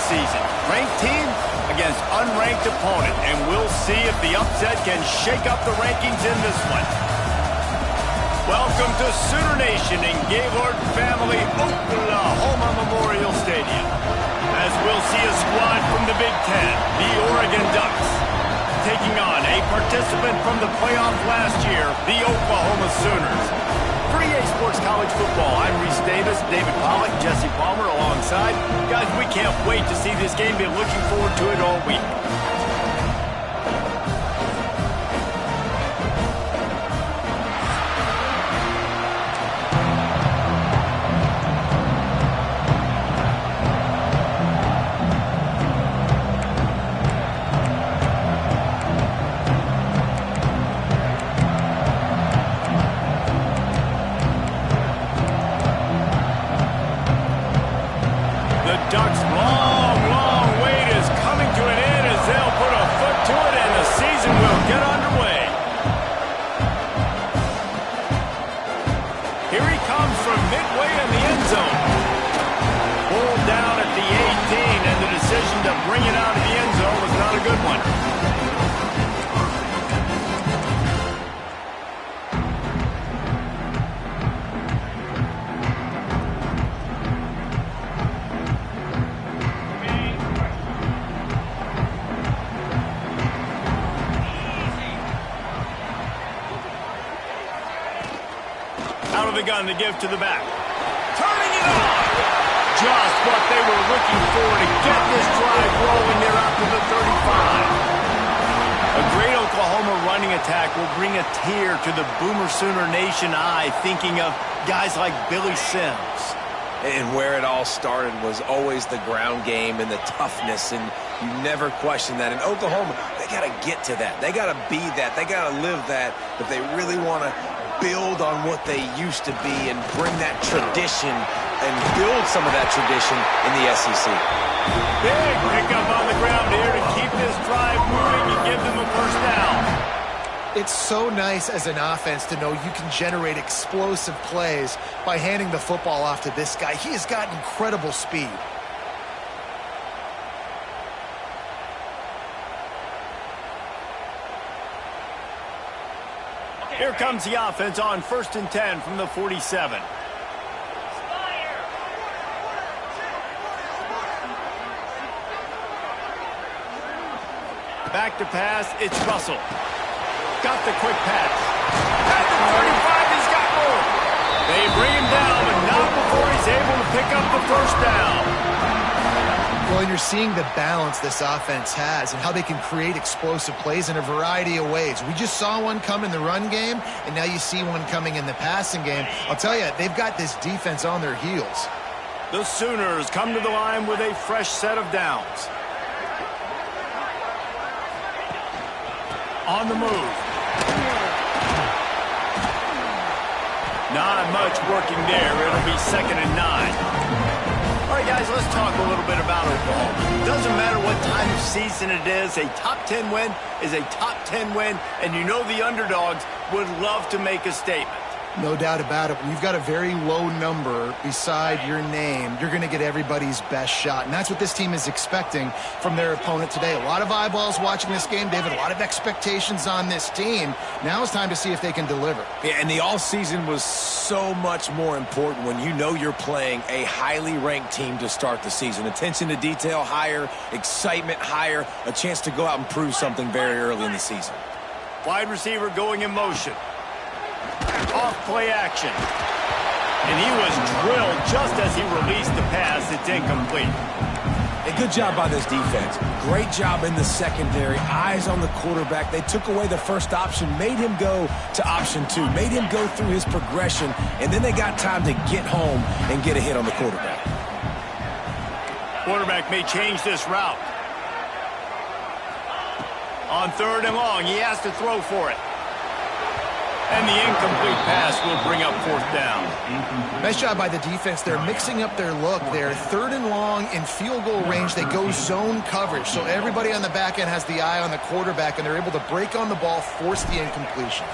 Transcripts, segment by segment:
season. Ranked team against unranked opponent, and we'll see if the upset can shake up the rankings in this one. Welcome to Sooner Nation in Gaylord Family Oklahoma Memorial Stadium, as we'll see a squad from the Big Ten, the Oregon Ducks, taking on a participant from the playoff last year, the Oklahoma Sooners. For EA Sports College Football, I'm Reese Davis, David Pollack, Jesse Palmer alongside. Guys, we can't wait to see this game. Been looking forward to it all week. Ducks' long wait is coming to an end as they'll put a foot to it and the season will get underway. Here he comes from midway in the end zone. Pulled down at the 18, and the decision to bring it out of the end zone was not a good one. Out of the gun to give to the back. Turning it on! Just what they were looking for to get this drive rolling there out to the 35. A great Oklahoma running attack will bring a tear to the Boomer Sooner Nation eye, thinking of guys like Billy Sims. And where it all started was always the ground game and the toughness, and you never question that. In Oklahoma, they got to get to that. They got to be that. They got to live that if they really want to build on what they used to be and bring that tradition and build some of that tradition in the SEC. Big pickup on the ground here to keep this drive moving and give them a first down. It's so nice as an offense to know you can generate explosive plays by handing the football off to this guy. He has got incredible speed. Here comes the offense on 1st and 10 from the 47. Back to pass, it's Russell. Got the quick pass. At the 35, he's got more. They bring him down, but not before he's able to pick up the first down. Well, and you're seeing the balance this offense has and how they can create explosive plays in a variety of ways. We just saw one come in the run game, and now you see one coming in the passing game. I'll tell you, they've got this defense on their heels. The Sooners come to the line with a fresh set of downs. On the move. Not much working there. It'll be 2nd and 9. All right, guys, let's talk a little bit about Oklahoma. It doesn't matter what time of season it is. A top 10 win is a top 10 win, and you know the underdogs would love to make a statement. No doubt about it. When you've got a very low number beside your name, you're going to get everybody's best shot. And that's what this team is expecting from their opponent today. A lot of eyeballs watching this game, David. A lot of expectations on this team. Now it's time to see if they can deliver. Yeah, and the all-season was so much more important when you know you're playing a highly ranked team to start the season. Attention to detail higher, excitement higher, a chance to go out and prove something very early in the season. Wide receiver going in motion. Off play action. And he was drilled just as he released the pass. It's incomplete. A good job by this defense. Great job in the secondary. Eyes on the quarterback. They took away the first option, made him go to option 2, made him go through his progression, and then they got time to get home and get a hit on the quarterback. Quarterback may change this route. On 3rd and long, he has to throw for it. And the incomplete pass will bring up 4th down. Nice job by the defense. They're mixing up their look. They're 3rd and long in field goal range. They go zone coverage. So everybody on the back end has the eye on the quarterback, and they're able to break on the ball, force the incompletion.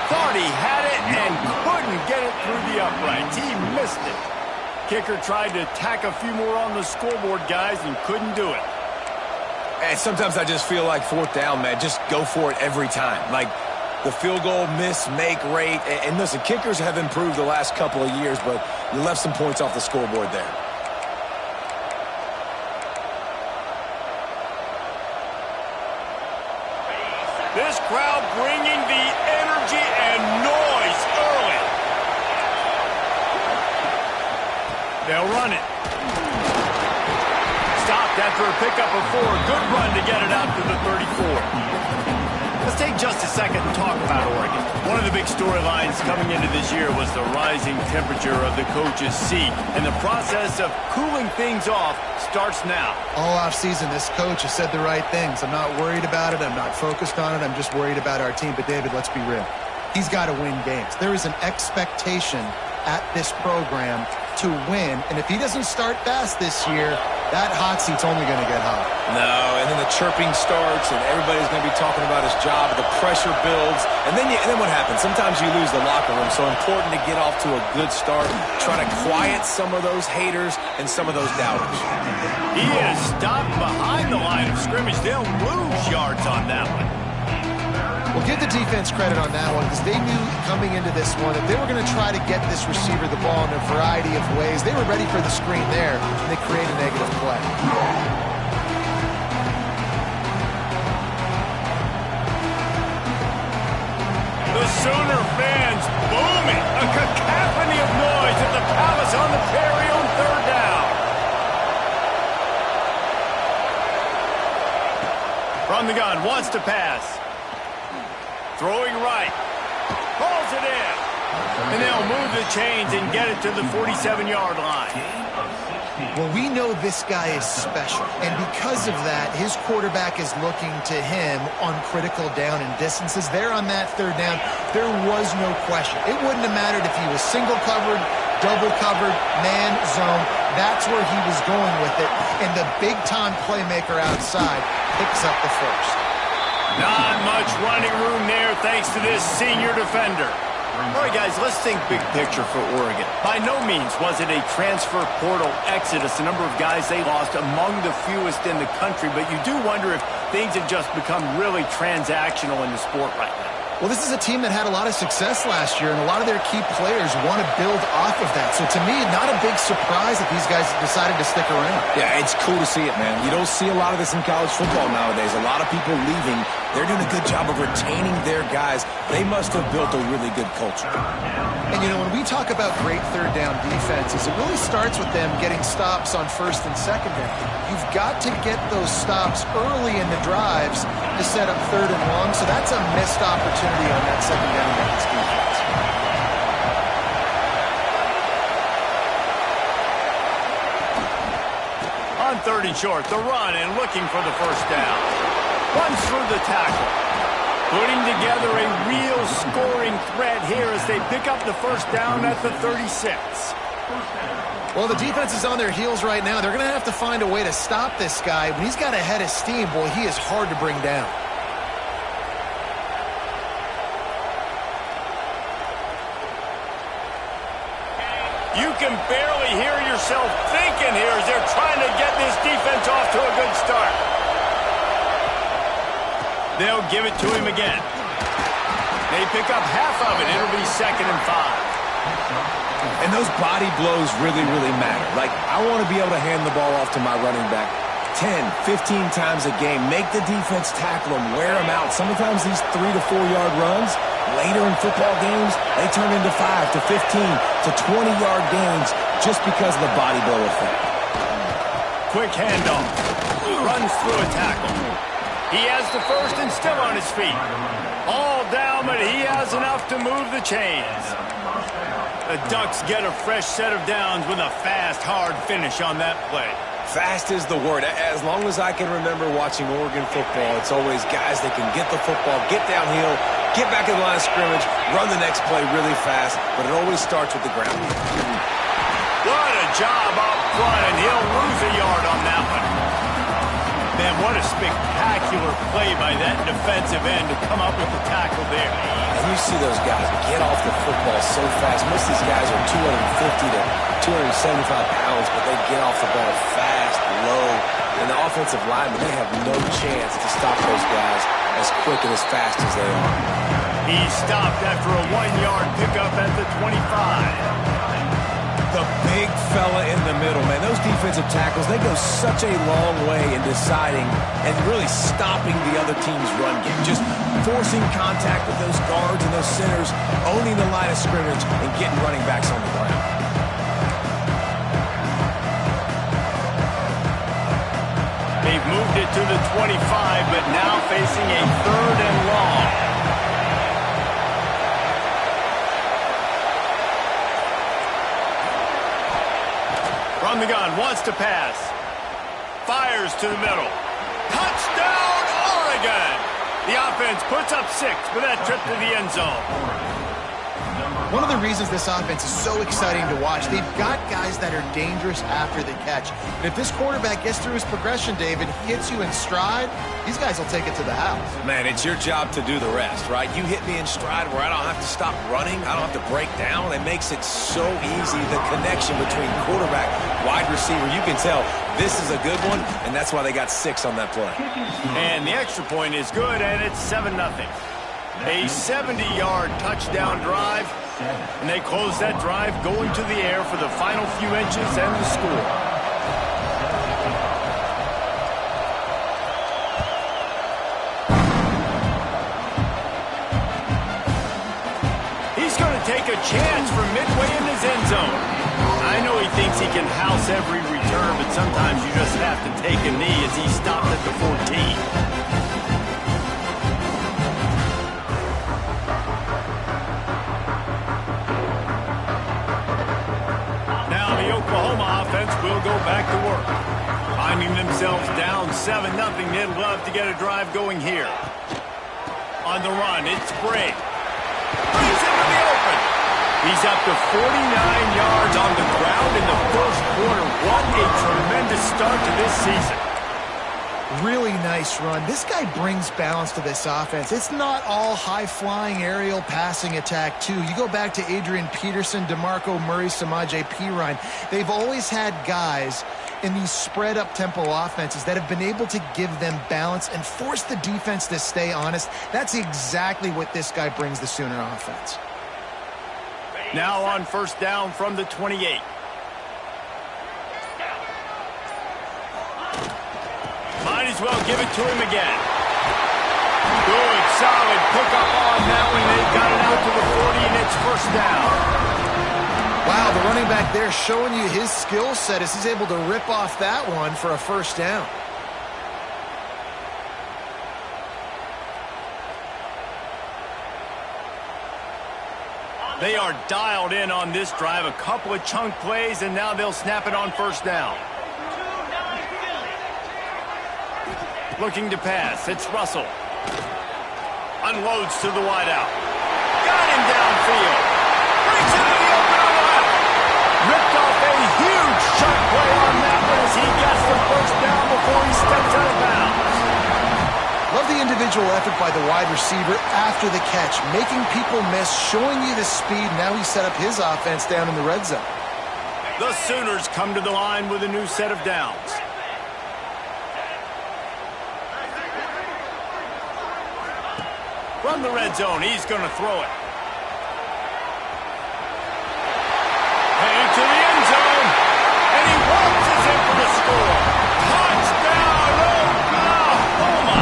Thought he had it and couldn't get it through the uprights. He missed it. Kicker tried to tack a few more on the scoreboard, guys, and couldn't do it. And sometimes I just feel like fourth down, man. Just go for it every time. Like the field goal miss-make rate. And listen, kickers have improved the last couple of years, but you left some points off the scoreboard there. This crowd bringing the energy and noise early. They'll run it. Stopped after a pickup of 4. Good run to get it out to the 34. Let's take just a second and talk about Oregon. One of the big storylines coming into this year was the rising temperature of the coach's seat. And the process of cooling things off starts now. All offseason, this coach has said the right things. I'm not worried about it. I'm not focused on it. I'm just worried about our team. But, David, let's be real. He's got to win games. There is an expectation at this program to win. And if he doesn't start fast this year, that hot seat's only going to get hot. No, and then the chirping starts, and everybody's going to be talking about his job. The pressure builds, and then what happens? Sometimes you lose the locker room, so important to get off to a good start. Try to quiet some of those haters and some of those doubters. He is stopped behind the line of scrimmage. They'll lose yards on that one. Well, give the defense credit on that one because they knew coming into this one that they were going to try to get this receiver the ball in a variety of ways. They were ready for the screen there, and they create a negative play. The Sooner fans booming. A cacophony of noise at the Palace on the Perry on third down. From the gun, wants to pass. Throwing right. Pulls it in. And they'll move the chains and get it to the 47-yard line. Well, we know this guy is special, and because of that, his quarterback is looking to him on critical down and distances. There on that third down, there was no question. It wouldn't have mattered if he was single covered, double covered, man, zone. That's where he was going with it, and the big-time playmaker outside picks up the first. Not much running room there thanks to this senior defender. All right, guys, let's think big picture for Oregon. By no means was it a transfer portal exodus, the number of guys they lost among the fewest in the country, but you do wonder if things have just become really transactional in the sport right now. Well, this is a team that had a lot of success last year, and a lot of their key players want to build off of that. So to me, not a big surprise that these guys decided to stick around. Yeah, it's cool to see it, man. You don't see a lot of this in college football nowadays. A lot of people leaving. They're doing a good job of retaining their guys. They must have built a really good culture. And, you know, when we talk about great third down defenses, it really starts with them getting stops on first and second down. You've got to get those stops early in the drives to set up third and long, so that's a missed opportunity on that second down by this defense. On third and short, the run and looking for the first down. Runs through the tackle. Putting together a real scoring threat here as they pick up the first down at the 36. Well, the defense is on their heels right now. They're going to have to find a way to stop this guy. When he's got a head of steam, boy, he is hard to bring down. You can barely hear yourself thinking here as they're trying to get this defense off to a good start. They'll give it to him again. They pick up half of it. It'll be 2nd and 5. And those body blows really, really matter. Like, I want to be able to hand the ball off to my running back 10, 15 times a game. Make the defense tackle them, wear them out. Sometimes these 3 to 4 yard runs, later in football games, they turn into 5 to 15 to 20-yard gains just because of the body blow effect. Quick handoff. Runs through a tackle. He has the first and still on his feet. All down, but he has enough to move the chains. The Ducks get a fresh set of downs with a fast, hard finish on that play. Fast is the word. As long as I can remember watching Oregon football, it's always guys that can get the football, get downhill, get back in the line of scrimmage, run the next play really fast, but it always starts with the ground. What a job up front, and he'll lose a yard on that one. Man, what a spectacular play by that defensive end to come up with the tackle there. And you see those guys get off the football so fast. Most of these guys are 250 to 275 pounds, but they get off the ball fast, low. And the offensive linemen, they have no chance to stop those guys as quick and as fast as they are. He stopped after a 1-yard pickup at the 25. The big fella in the middle, man. Those defensive tackles, they go such a long way in deciding and really stopping the other team's run game. Just forcing contact with those guards and those centers, owning the line of scrimmage, and getting running backs on the ground. They've moved it to the 25, but now facing a 3rd and long. From the gun, wants to pass. Fires to the middle. Touchdown, Oregon! The offense puts up 6 with that trip to the end zone. One of the reasons this offense is so exciting to watch, they've got guys that are dangerous after the catch. And if this quarterback gets through his progression, David, he hits you in stride, these guys will take it to the house. Man, it's your job to do the rest, right? You hit me in stride where I don't have to stop running. I don't have to break down. It makes it so easy, the connection between quarterback, wide receiver. You can tell this is a good one, and that's why they got 6 on that play. And the extra point is good, and it's 7-0. A 70-yard touchdown drive, and they close that drive going to the air for the final few inches and the score. He's going to take a chance from midway in his end zone. I know he thinks he can house every return, but sometimes you just have to take a knee as he stopped at the 14. Oklahoma offense will go back to work. Finding themselves down 7-0, they'd love to get a drive going here. On the run, it's Bray. Brings it to the open. He's up to 49 yards on the ground in the first quarter. What a tremendous start to this season. Really nice run. This guy brings balance to this offense. It's not all high-flying aerial passing attack, too. You go back to Adrian Peterson, DeMarco Murray, Samaje Perine. They've always had guys in these spread-up tempo offenses that have been able to give them balance and force the defense to stay honest. That's exactly what this guy brings the Sooner offense. Now on first down from the 28. Might as well give it to him again. Good, solid pickup on that one. They've got it out to the 40, and it's first down. Wow, the running back there showing you his skill set as he's able to rip off that one for a first down. They are dialed in on this drive. A couple of chunk plays, and now they'll snap it on first down. Looking to pass. It's Russell. Unloads to the wideout. Got him downfield. Brings it to the open on the left. Ripped off a huge shot play on that one as he gets the first down before he steps out of bounds. Love the individual effort by the wide receiver after the catch, making people miss, showing you the speed. Now he set up his offense down in the red zone. The Sooners come to the line with a new set of downs. From the red zone, he's going to throw it. Heading to the end zone, and he waltzes in for the score. Touchdown, Oklahoma!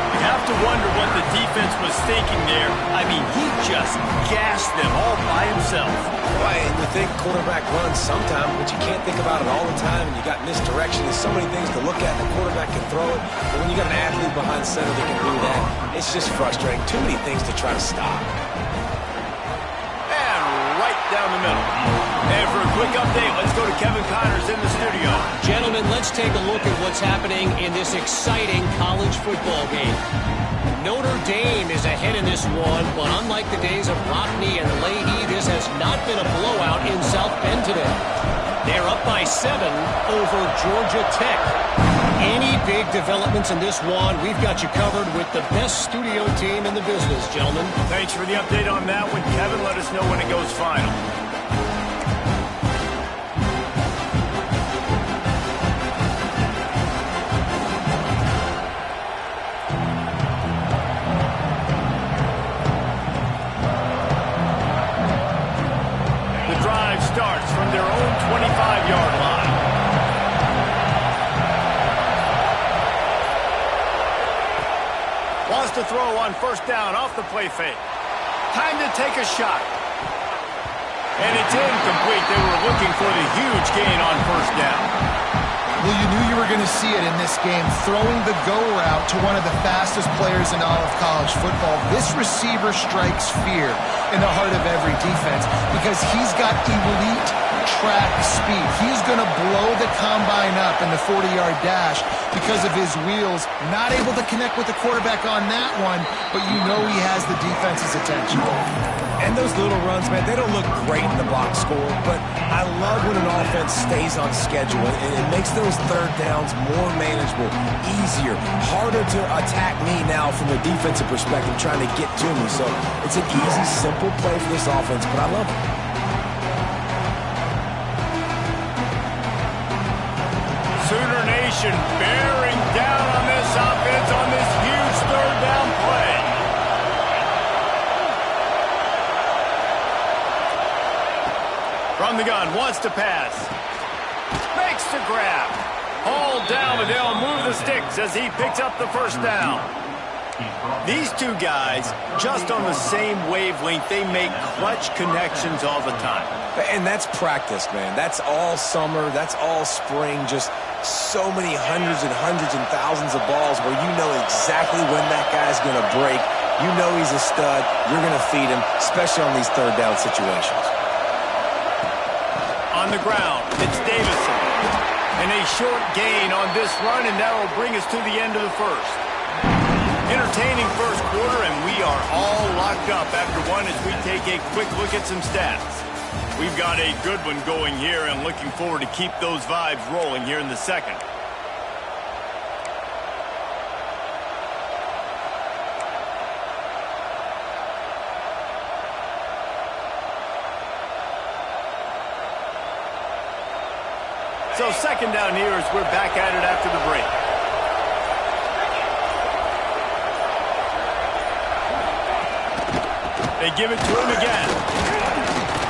You have to wonder what the defense was thinking there. I mean, he just gassed them all by himself. Right, and you think quarterback runs sometimes, but you can't think about it all the time, and you got misdirection. There's so many things to look at. The quarterback can throw it, but when you got an athlete behind center that can do that, it's just frustrating. Too many things to try to stop. And right down the middle. And for a quick update, let's go to Kevin Connors in the studio. Gentlemen, let's take a look at what's happening in this exciting college football game. Notre Dame is ahead in this one, but unlike the days of Rockne and Leahy, this has not been a blowout in South Bend today. They're up by 7 over Georgia Tech. any big developments in this one, we've got you covered with the best studio team in the business, gentlemen. Thanks for the update on that one, Kevin. Let us know when it goes final. The drive starts from their own 25-yard line. Wants to throw on first down off the play fake. Time to take a shot. And it's incomplete. They were looking for the huge gain on first down. Well, you knew you were going to see it in this game, throwing the go route to one of the fastest players in all of college football. This receiver strikes fear in the heart of every defense because he's got elite track speed. He's going to blow the combine up in the 40-yard dash because of his wheels. Not able to connect with the quarterback on that one, but you know he has the defense's attention. And those little runs, man, they don't look great in the box score, but I love when an offense stays on schedule, and it makes those third downs more manageable, easier, harder to attack me now from a defensive perspective trying to get to me. So it's an easy, simple play for this offense, but I love it. Sooner Nation bearing down on this offense on this huge third down play. From the gun, wants to pass. Makes the grab. Hauled down, but they'll move the sticks as he picks up the first down. These two guys, just on the same wavelength, they make clutch connections all the time. And that's practice, man. That's all summer. That's all spring. Just so many hundreds and thousands of balls where you know exactly when that guy's going to break. You know he's a stud. You're going to feed him, especially on these third down situations. On the ground, it's Davison. And a short gain on this run, and that will bring us to the end of the first. Entertaining first quarter, and we are all locked up after one as we take a quick look at some stats. We've got a good one going here and looking forward to keep those vibes rolling here in the second. So second down here as we're back at it after the break. They give it to him again.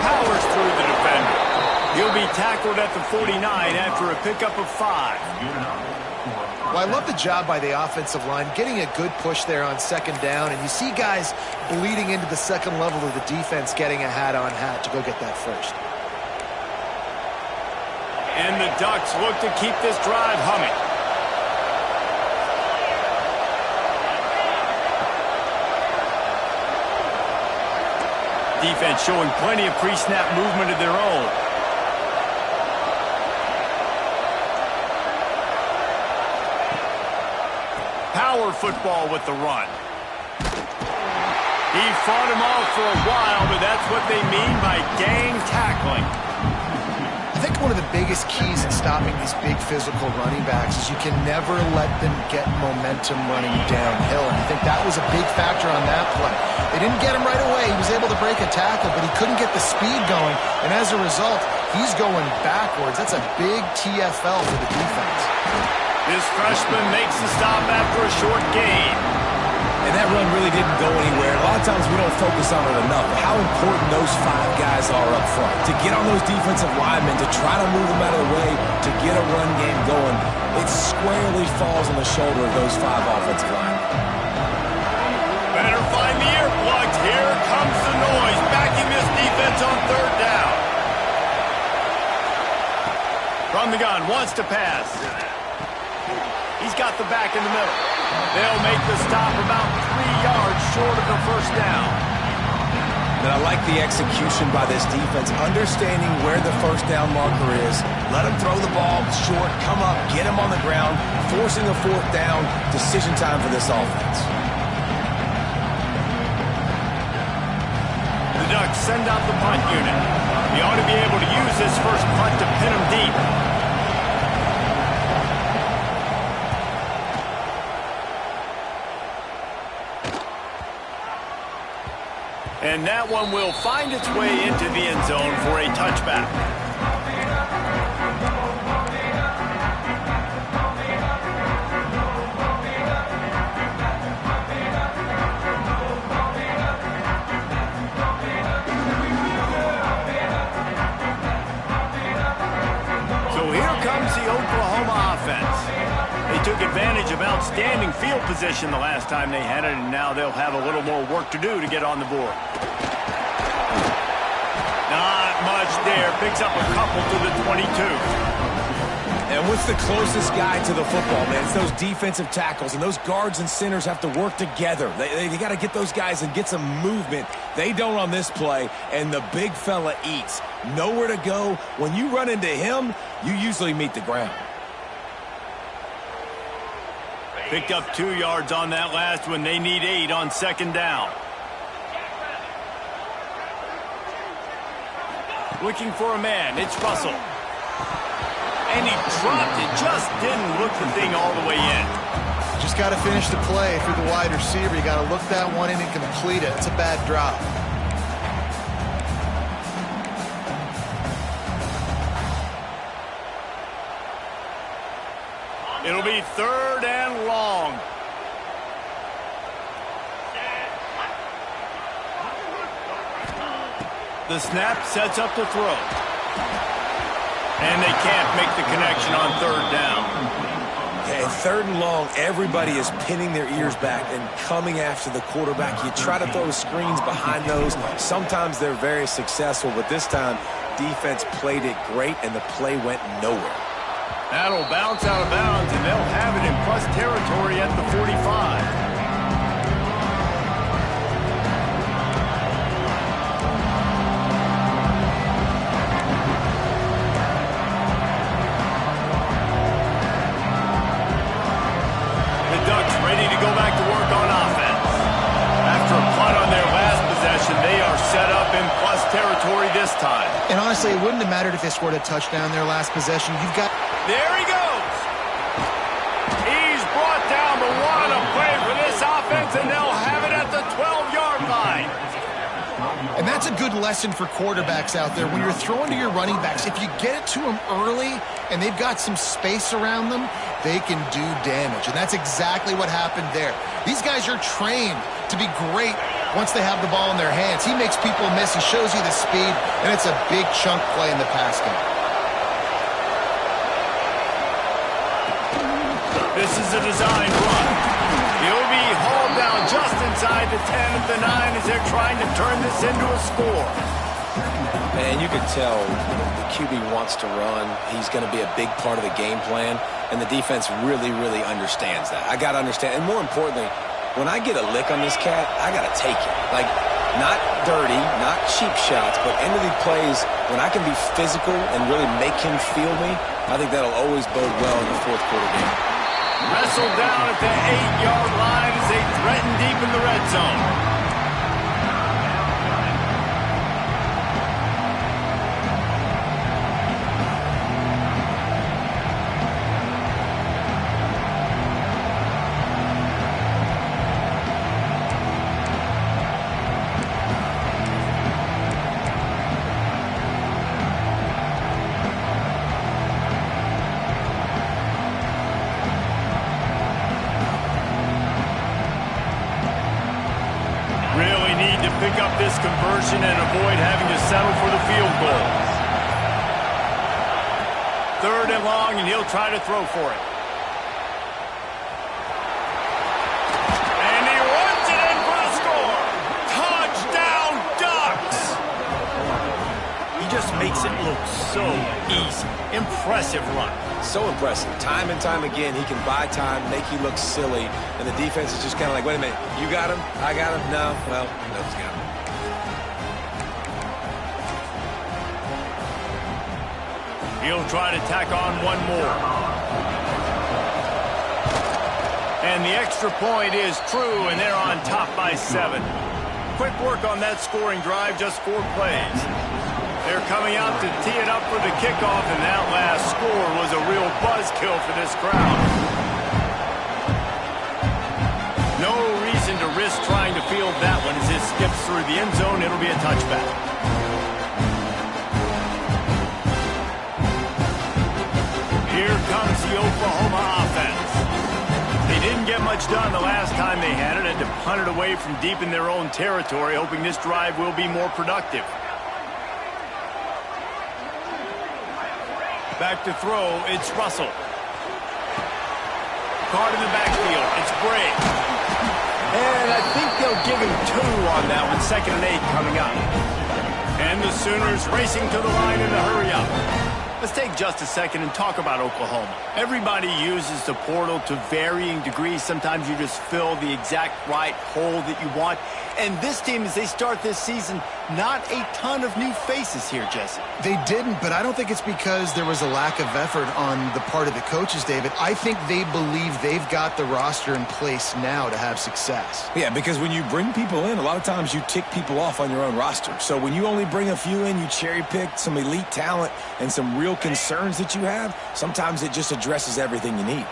Powers through the defender. He'll be tackled at the 49 after a pickup of 5. Well, I love the job by the offensive line, getting a good push there on second down, and you see guys bleeding into the second level of the defense getting a hat-on-hat to go get that first. And the Ducks look to keep this drive humming. Defense showing plenty of pre-snap movement of their own. Power football with the run. He fought him off for a while, but that's what they mean by gang tackling. I think one of the biggest keys in stopping these big physical running backs is you can never let them get momentum running downhill. And I think that was a big factor on that play. They didn't get him right away. He was able to break a tackle, but he couldn't get the speed going. And as a result, he's going backwards. That's a big TFL for the defense. This freshman makes the stop after a short gain. And that run really didn't go anywhere. A lot of times we don't focus on it enough, but how important those 5 guys are up front. To get on those defensive linemen, to try to move them out of the way, to get a run game going, it squarely falls on the shoulder of those 5 offensive linemen. Better find the earplugs. Here comes the noise, backing this defense on third down. From the gun, wants to pass. He's got the back in the middle. They'll make the stop about 3 yards short of the first down. And I like the execution by this defense, understanding where the first down marker is. Let him throw the ball short, come up, get him on the ground, forcing a 4th down. Decision time for this offense. The Ducks send out the punt unit. He ought to be able to use this first punt to pin him deep. And that one will find its way into the end zone for a touchback. Took advantage of outstanding field position the last time they had it, and now they'll have a little more work to do to get on the board. Not much there. Picks up a couple to the 22. And what's the closest guy to the football, man? It's those defensive tackles, and those guards and centers have to work together. They got to get those guys and get some movement. They don't on this play, and the big fella eats. Nowhere to go. When you run into him, you usually meet the ground. Picked up 2 yards on that last one. They need 8 on second down. Looking for a man. It's Russell. And he dropped it. Just didn't look the thing all the way in. Just got to finish the play. If you're the wide receiver, you got to look that one in and complete it. It's a bad drop. It'll be 3rd and long. The snap sets up the throw. And they can't make the connection on 3rd down. Yeah, and 3rd and long, everybody is pinning their ears back and coming after the quarterback. You try to throw screens behind those. Sometimes they're very successful, but this time, defense played it great, and the play went nowhere. That'll bounce out of bounds, and they'll have it in plus territory at the 45. The Ducks ready to go back to work on offense. After a punt on their last possession, they are set up in plus territory this time. And honestly, it wouldn't have mattered if they scored a touchdown their last possession. You've got... There he goes. He's brought down, but what a play for this offense, and they'll have it at the 12-yard line. And that's a good lesson for quarterbacks out there. When you're throwing to your running backs, if you get it to them early and they've got some space around them, they can do damage. And that's exactly what happened there. These guys are trained to be great once they have the ball in their hands. He makes people miss. He shows you the speed, and it's a big chunk play in the pass game. This is a design run. He'll be hauled down just inside the 10 at the 9 as they're trying to turn this into a score. Man, you can tell the QB wants to run. He's going to be a big part of the game plan, and the defense really, really understands that. I got to understand, and more importantly, when I get a lick on this cat, I got to take it. Like, not dirty, not cheap shots, but end of the plays, when I can be physical and really make him feel me, I think that'll always bode well in the fourth quarter game. Wrestled down at the 8-yard line as they threaten deep in the red zone. Pick up this conversion and avoid having to settle for the field goal. 3rd and long, and he'll try to throw for it. And he runs it in for the score. Touchdown, Ducks! He just makes it look so easy. Impressive run. So impressive. Time and time again, he can buy time, make you look silly, and the defense is just kind of like, wait a minute, you got him? I got him? No? Well, nobody's got him. He'll try to tack on one more. And the extra point is true, and they're on top by 7. Quick work on that scoring drive, just 4 plays. They're coming out to tee it up for the kickoff, and that last score was a real buzzkill for this crowd. No reason to risk trying to field that one as it skips through the end zone. It'll be a touchback. Here comes the Oklahoma offense. They didn't get much done the last time they had it. Had to punt it away from deep in their own territory, hoping this drive will be more productive. Back to throw, it's Russell. Card in the backfield, it's Bray. And I think they'll give him 2 on that one, 2nd and 8 coming up. And the Sooners racing to the line in a hurry up. Let's take just a second and talk about Oklahoma. Everybody uses the portal to varying degrees. Sometimes you just fill the exact right hole that you want. And this team, as they start this season, not a ton of new faces here, Jesse. They didn't, but I don't think it's because there was a lack of effort on the part of the coaches, David. I think they believe they've got the roster in place now to have success. Yeah, because when you bring people in, a lot of times you tick people off on your own roster. So when you only bring a few in, you cherry-pick some elite talent and some real concerns that you have, sometimes it just addresses everything you need.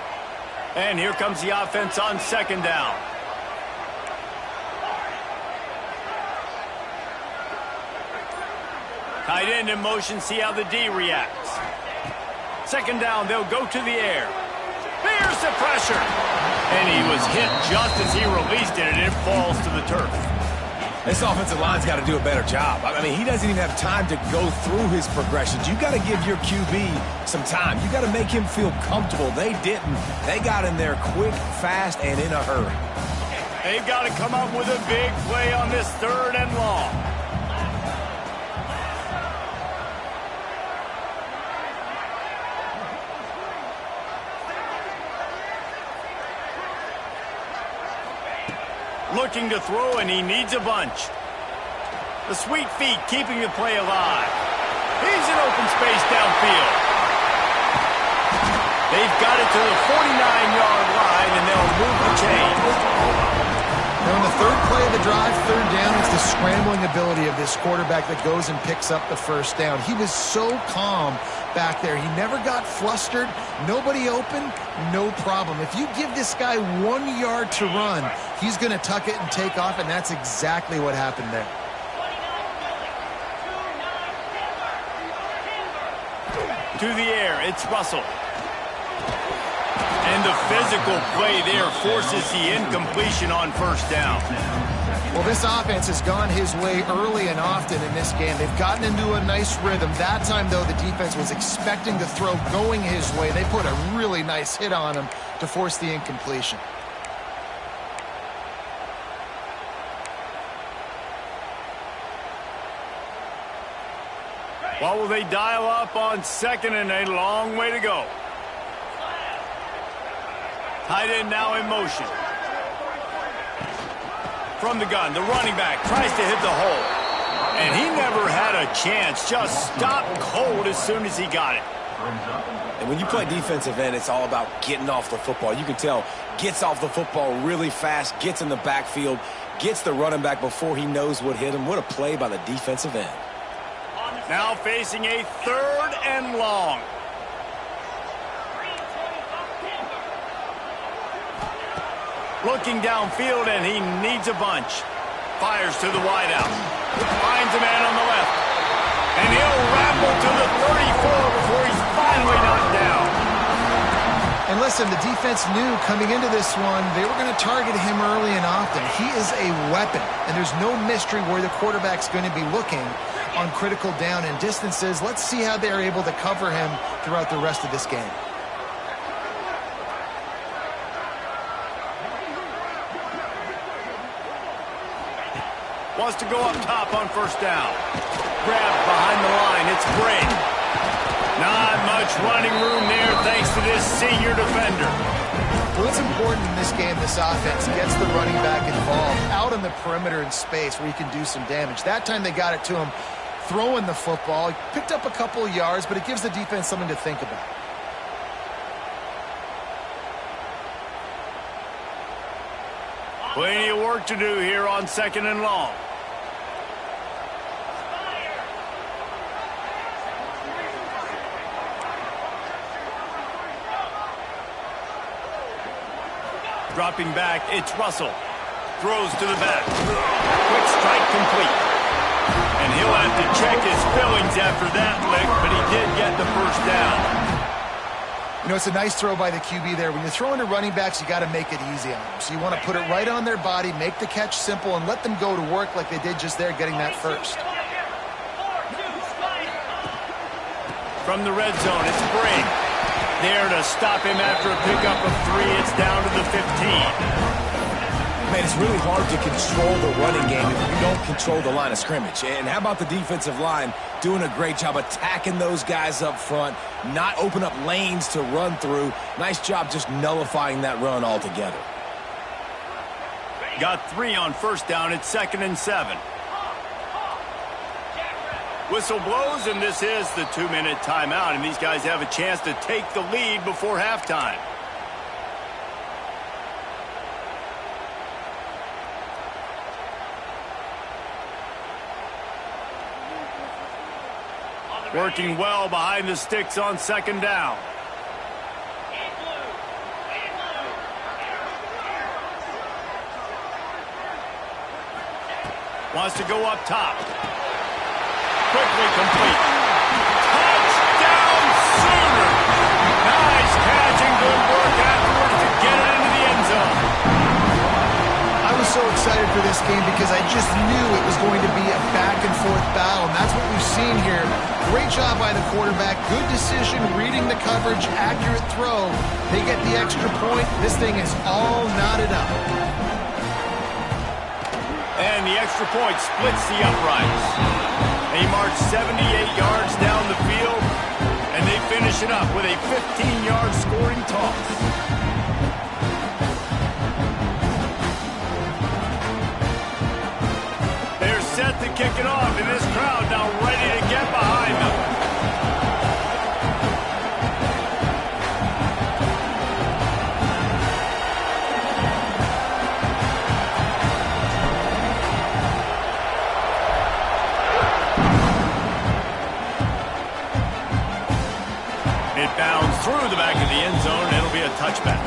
And here comes the offense on 2nd down. Tight end in motion, see how the D reacts. 2nd down, they'll go to the air. There's the pressure. And he was hit just as he released it, and it falls to the turf. This offensive line's got to do a better job. I mean, he doesn't even have time to go through his progressions. You got to give your QB some time. You got to make him feel comfortable. They didn't. They got in there quick, fast, and in a hurry. They've got to come up with a big play on this 3rd and long. Looking to throw, and he needs a bunch. The sweet feet keeping the play alive. He's in open space downfield. They've got it to the 49-yard line, and they'll move the chains. Now, in the 3rd play of the drive, 3rd down, it's the scrambling ability of this quarterback that goes and picks up the 1st down. He was so calm back there. He never got flustered. Nobody open, no problem. If you give this guy 1 yard to run, he's going to tuck it and take off, and that's exactly what happened there. To the air, it's Russell. And the physical play there forces the incompletion on 1st down. Well, this offense has gone his way early and often in this game. They've gotten into a nice rhythm. That time, though, the defense was expecting the throw going his way. They put a really nice hit on him to force the incompletion. What will they dial up on 2nd and 8? Long way to go. Tight end now in motion. From the gun, the running back tries to hit the hole. And he never had a chance. Just stopped cold as soon as he got it. And when you play defensive end, it's all about getting off the football. You can tell, gets off the football really fast, gets in the backfield, gets the running back before he knows what hit him. What a play by the defensive end. Now facing a 3rd and long. Looking downfield, and he needs a bunch. Fires to the wideout. Finds a man on the left. And he'll ramble to the 34 before he's finally knocked down. And listen, the defense knew coming into this one, they were going to target him early and often. He is a weapon, and there's no mystery where the quarterback's going to be looking on critical down and distances. Let's see how they're able to cover him throughout the rest of this game. Wants to go up top on 1st down. Grabbed behind the line. It's Bray. Not much running room there thanks to this senior defender. Well, it's important in this game, this offense gets the running back involved out on the perimeter in space where he can do some damage. That time they got it to him throwing the football. He picked up a couple of yards, but it gives the defense something to think about. Plenty of work to do here on 2nd and long. Dropping back, it's Russell. throws to the back. Quick strike complete. And he'll have to check his fillings after that lick, but he did get the first down. You know, it's a nice throw by the QB there. When you're throwing to running backs, you got to make it easy on them. So you want to put it right on their body, make the catch simple, and let them go to work like they did just there, getting that first. From the red zone, it's Brink. There to stop him after a pickup of 3. It's down to the 15. Man, it's really hard to control the running game if you don't control the line of scrimmage. And how about the defensive line doing a great job attacking those guys up front, not open up lanes to run through. Nice job just nullifying that run altogether. Got 3 on first down. It's 2nd and 7. Whistle blows, and this is the 2-minute timeout. And these guys have a chance to take the lead before halftime. Working well behind the sticks on 2nd down. Wants to go up top. Quickly complete. Touchdown Sooner! Nice catch and good work afterwards to get it into the end zone. I was so excited for this game because I just knew it was going to be a back-and-forth battle, and that's what we've seen here. Great job by the quarterback. Good decision, reading the coverage, accurate throw. They get the extra point. This thing is all knotted up. And the extra point splits the uprights. They march 78 yards down the field, and they finish it up with a 15-yard scoring toss. They're set to kick it off, and this crowd now ready to get behind them. It bounds through the back of the end zone, and it'll be a touchback.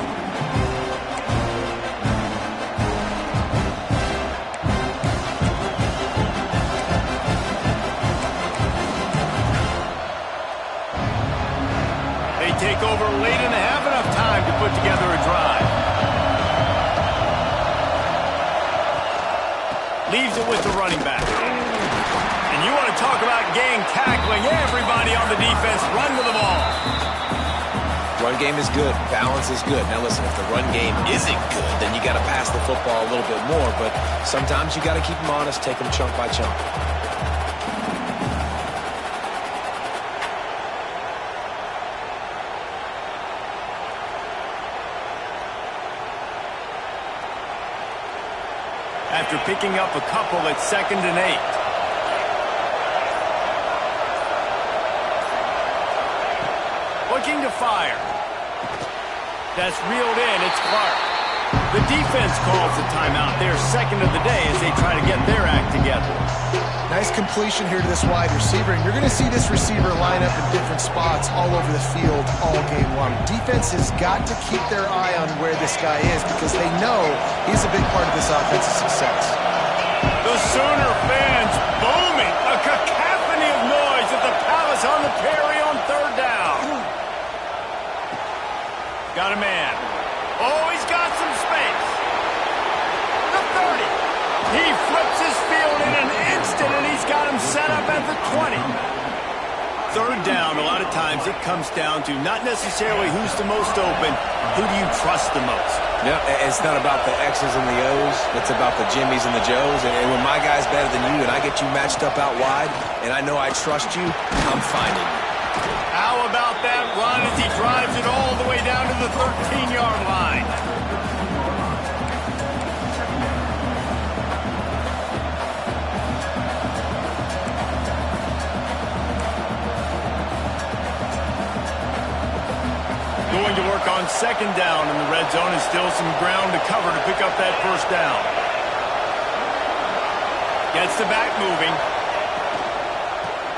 They take over late and have enough time to put together a drive. Leaves it with the running back. And you want to talk about gang tackling. Everybody on the defense run to the ball. Run game is good. Balance is good. Now listen, if the run game isn't good, then you got to pass the football a little bit more. But sometimes you got to keep them honest, take them chunk by chunk. After picking up a couple at 2nd and 8. Looking to fire. That's reeled in. It's Clark. The defense calls the timeout. They're 2nd of the day as they try to get their act together. Nice completion here to this wide receiver, and you're going to see this receiver line up in different spots all over the field all game long. Defense has got to keep their eye on where this guy is because they know he's a big part of this offensive success. The Sooner fans booming. A cacophony of noise at the Palace on the Prairie on 3rd down. Got a man. Oh, he's got some space. The 30. He flips his field in an instant, and he's got him set up at the 20. 3rd down, a lot of times it comes down to not necessarily who's the most open, who do you trust the most? Yeah, it's not about the X's and the O's. It's about the Jimmys and the Joes. And when my guy's better than you and I get you matched up out wide, and I know I trust you, I'm finding you. How about that run as he drives it all the way down to the 13-yard line? Going to work on 2nd down in the red zone, and still some ground to cover to pick up that 1st down. Gets the back moving.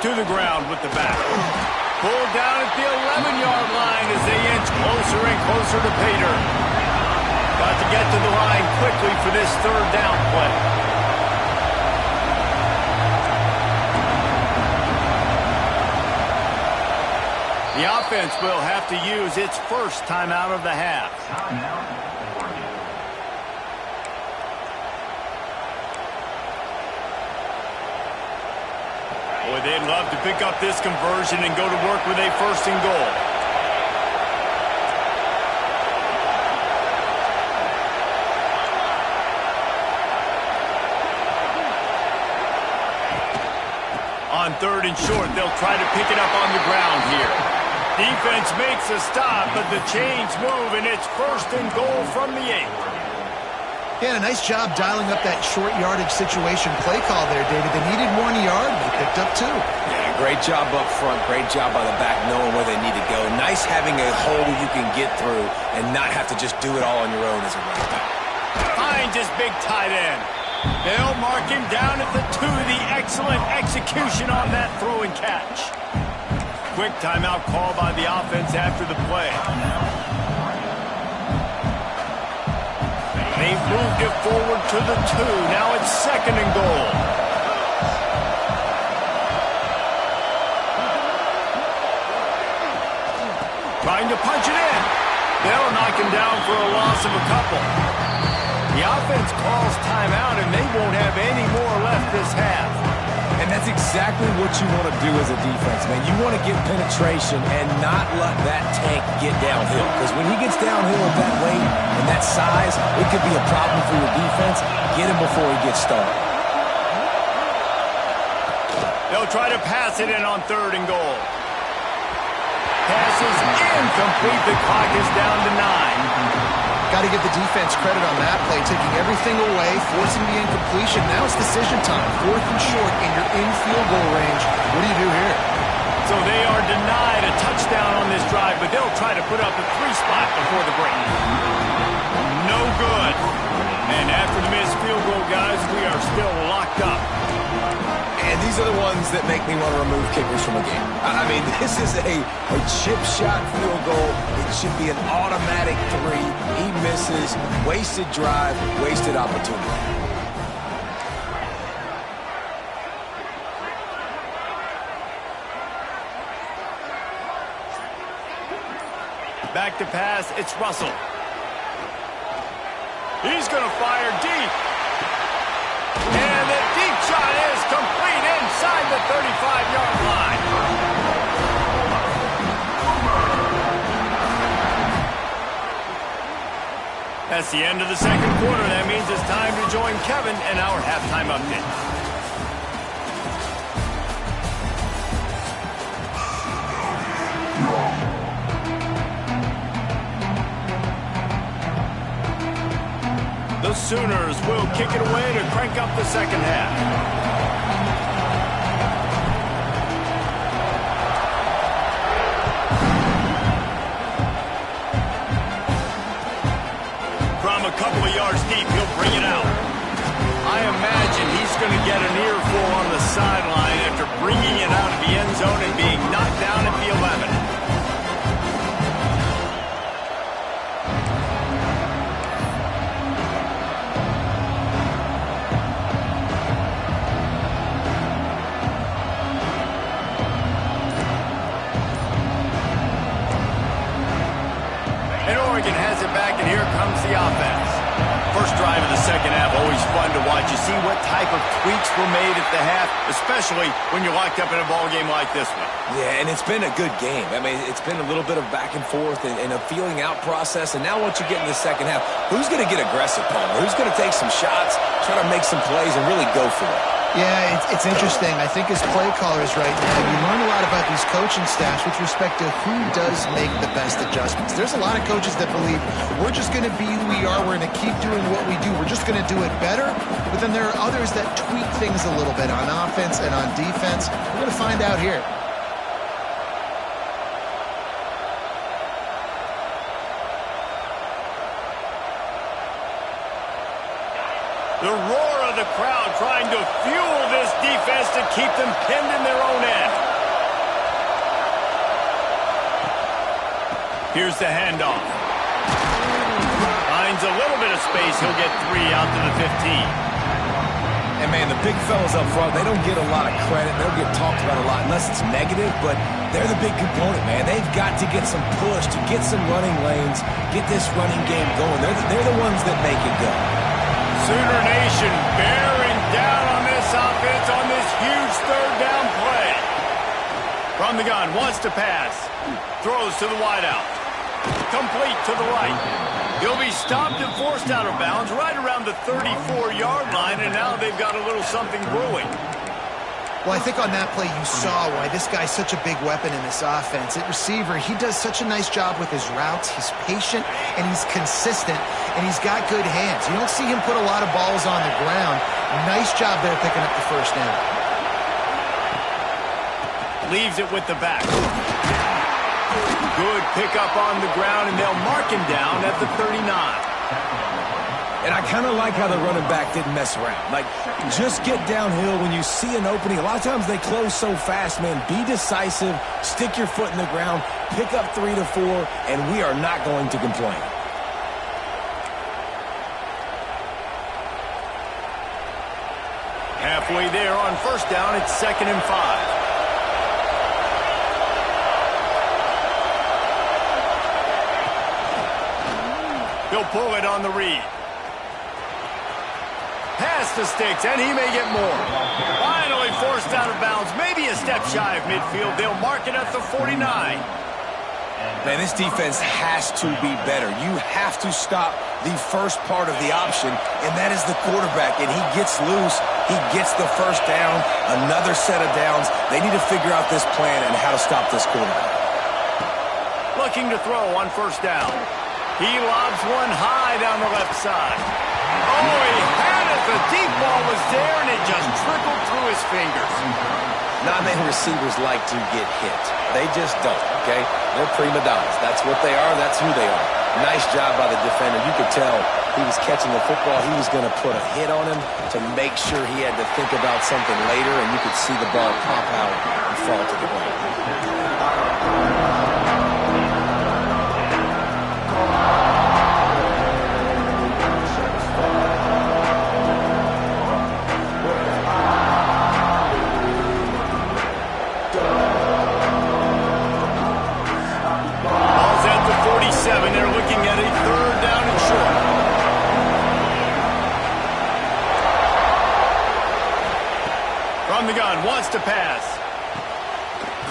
To the ground with the back. Pulled down at the 11-yard line as they inch closer and closer to Pater. About to get to the line quickly for this third down play. The offense will have to use its first timeout of the half. Boy, they'd love to pick up this conversion and go to work with a first and goal. On third and short, they'll try to pick it up on the ground here. Defense makes a stop, but the chains move, and it's first and goal from the 8. Yeah, a nice job dialing up that short yardage situation play call there, David. They needed 1 yard, and they picked up 2. Yeah, great job up front. Great job by the back knowing where they need to go. Nice having a hole you can get through and not have to just do it all on your own as a running back. Finds his big tight end. They'll mark him down at the 2. The excellent execution on that throw and catch. Quick timeout call by the offense after the play. They've moved it forward to the 2. Now it's second and goal. Trying to punch it in. They'll knock him down for a loss of a couple. The offense calls timeout, and they won't have any more left this half. And that's exactly what you want to do as a defense, man. You want to get penetration and not let that tank get downhill. Because when he gets downhill with that weight and that size, it could be a problem for your defense. Get him before he gets started. They'll try to pass it in on third and goal. Pass is incomplete. The clock is down to 9. Got to give the defense credit on that play, taking everything away, forcing the incompletion. Now it's decision time. Fourth and short, and you're in field goal range. What do you do here? So they are denied a touchdown on this drive, but they'll try to put up a 3 spot before the break. No good. And after the missed field goal, guys, we are still locked up. And these are the ones that make me want to remove kickers from a game. I mean, this is a chip shot field goal. It should be an automatic 3. He misses. Wasted drive, wasted opportunity. Back to pass, it's Russell. He's going to fire deep. And the deep shot is complete inside the 35-yard line. That's the end of the second quarter. That means it's time to join Kevin in our halftime update. The Sooners will kick it away to crank up the second half. From a couple of yards deep, he'll bring it out. I imagine he's going to get an earful on the sideline after bringing it out of the end zone and being knocked down at the 11. Has it back, and here comes the offense. First drive of the second half, always fun to watch. You see what type of tweaks were made at the half, especially when you're locked up in a ball game like this one. Yeah, and it's been a good game. I mean, it's been a little bit of back and forth and a feeling out process. And now once you get in the second half, who's going to get aggressive, Palmer? Who's going to take some shots, try to make some plays, and really go for it? Yeah, it's interesting. I think as play callers right now, you learn a lot about these coaching staffs with respect to who does make the best adjustments. There's a lot of coaches that believe we're just going to be who we are. We're going to keep doing what we do. We're just going to do it better. But then there are others that tweak things a little bit on offense and on defense. We're going to find out here. The roar of the crowd trying to fuel this defense to keep them pinned in their own end. Here's the handoff. Finds a little bit of space, he'll get 3 out to the 15. And, man, the big fellas up front, they don't get a lot of credit. They don't get talked about a lot unless it's negative, but they're the big component, man. They've got to get some push, to get some running lanes, get this running game going. They're the ones that make it go. Sooner Nation bearing down on this offense on this huge third down play. From the gun, wants to pass. Throws to the wideout. Complete to the right. He'll be stopped and forced out of bounds right around the 34-yard line, and now they've got a little something brewing. Well, I think on that play you saw why this guy's such a big weapon in this offense. At receiver, he does such a nice job with his routes. He's patient, and he's consistent, and he's got good hands. You don't see him put a lot of balls on the ground. Nice job there picking up the first down. Leaves it with the back. Good pickup on the ground, and they'll mark him down at the 39. And I kind of like how the running back didn't mess around. Like, just get downhill when you see an opening. A lot of times they close so fast, man. Be decisive, stick your foot in the ground, pick up 3 to 4, and we are not going to complain. Halfway there on first down, it's 2nd and 5. He'll pull it on the read. Pass to Sticks, and he may get more. Finally forced out of bounds, maybe a step shy of midfield. They'll mark it at the 49. Man, this defense has to be better. You have to stop the first part of the option, and that is the quarterback. And he gets loose. He gets the first down, another set of downs. They need to figure out this plan and how to stop this quarterback. Looking to throw on first down. He lobs one high down the left side. Oh, he had it. The deep ball was there, and it just trickled through his fingers. Not many receivers like to get hit. They just don't, okay? They're prima donnas. That's what they are. That's who they are. Nice job by the defender. You could tell he was catching the football. He was going to put a hit on him to make sure he had to think about something later, and you could see the ball pop out and fall to the ground. They're looking at a third down and short. From the gun, wants to pass.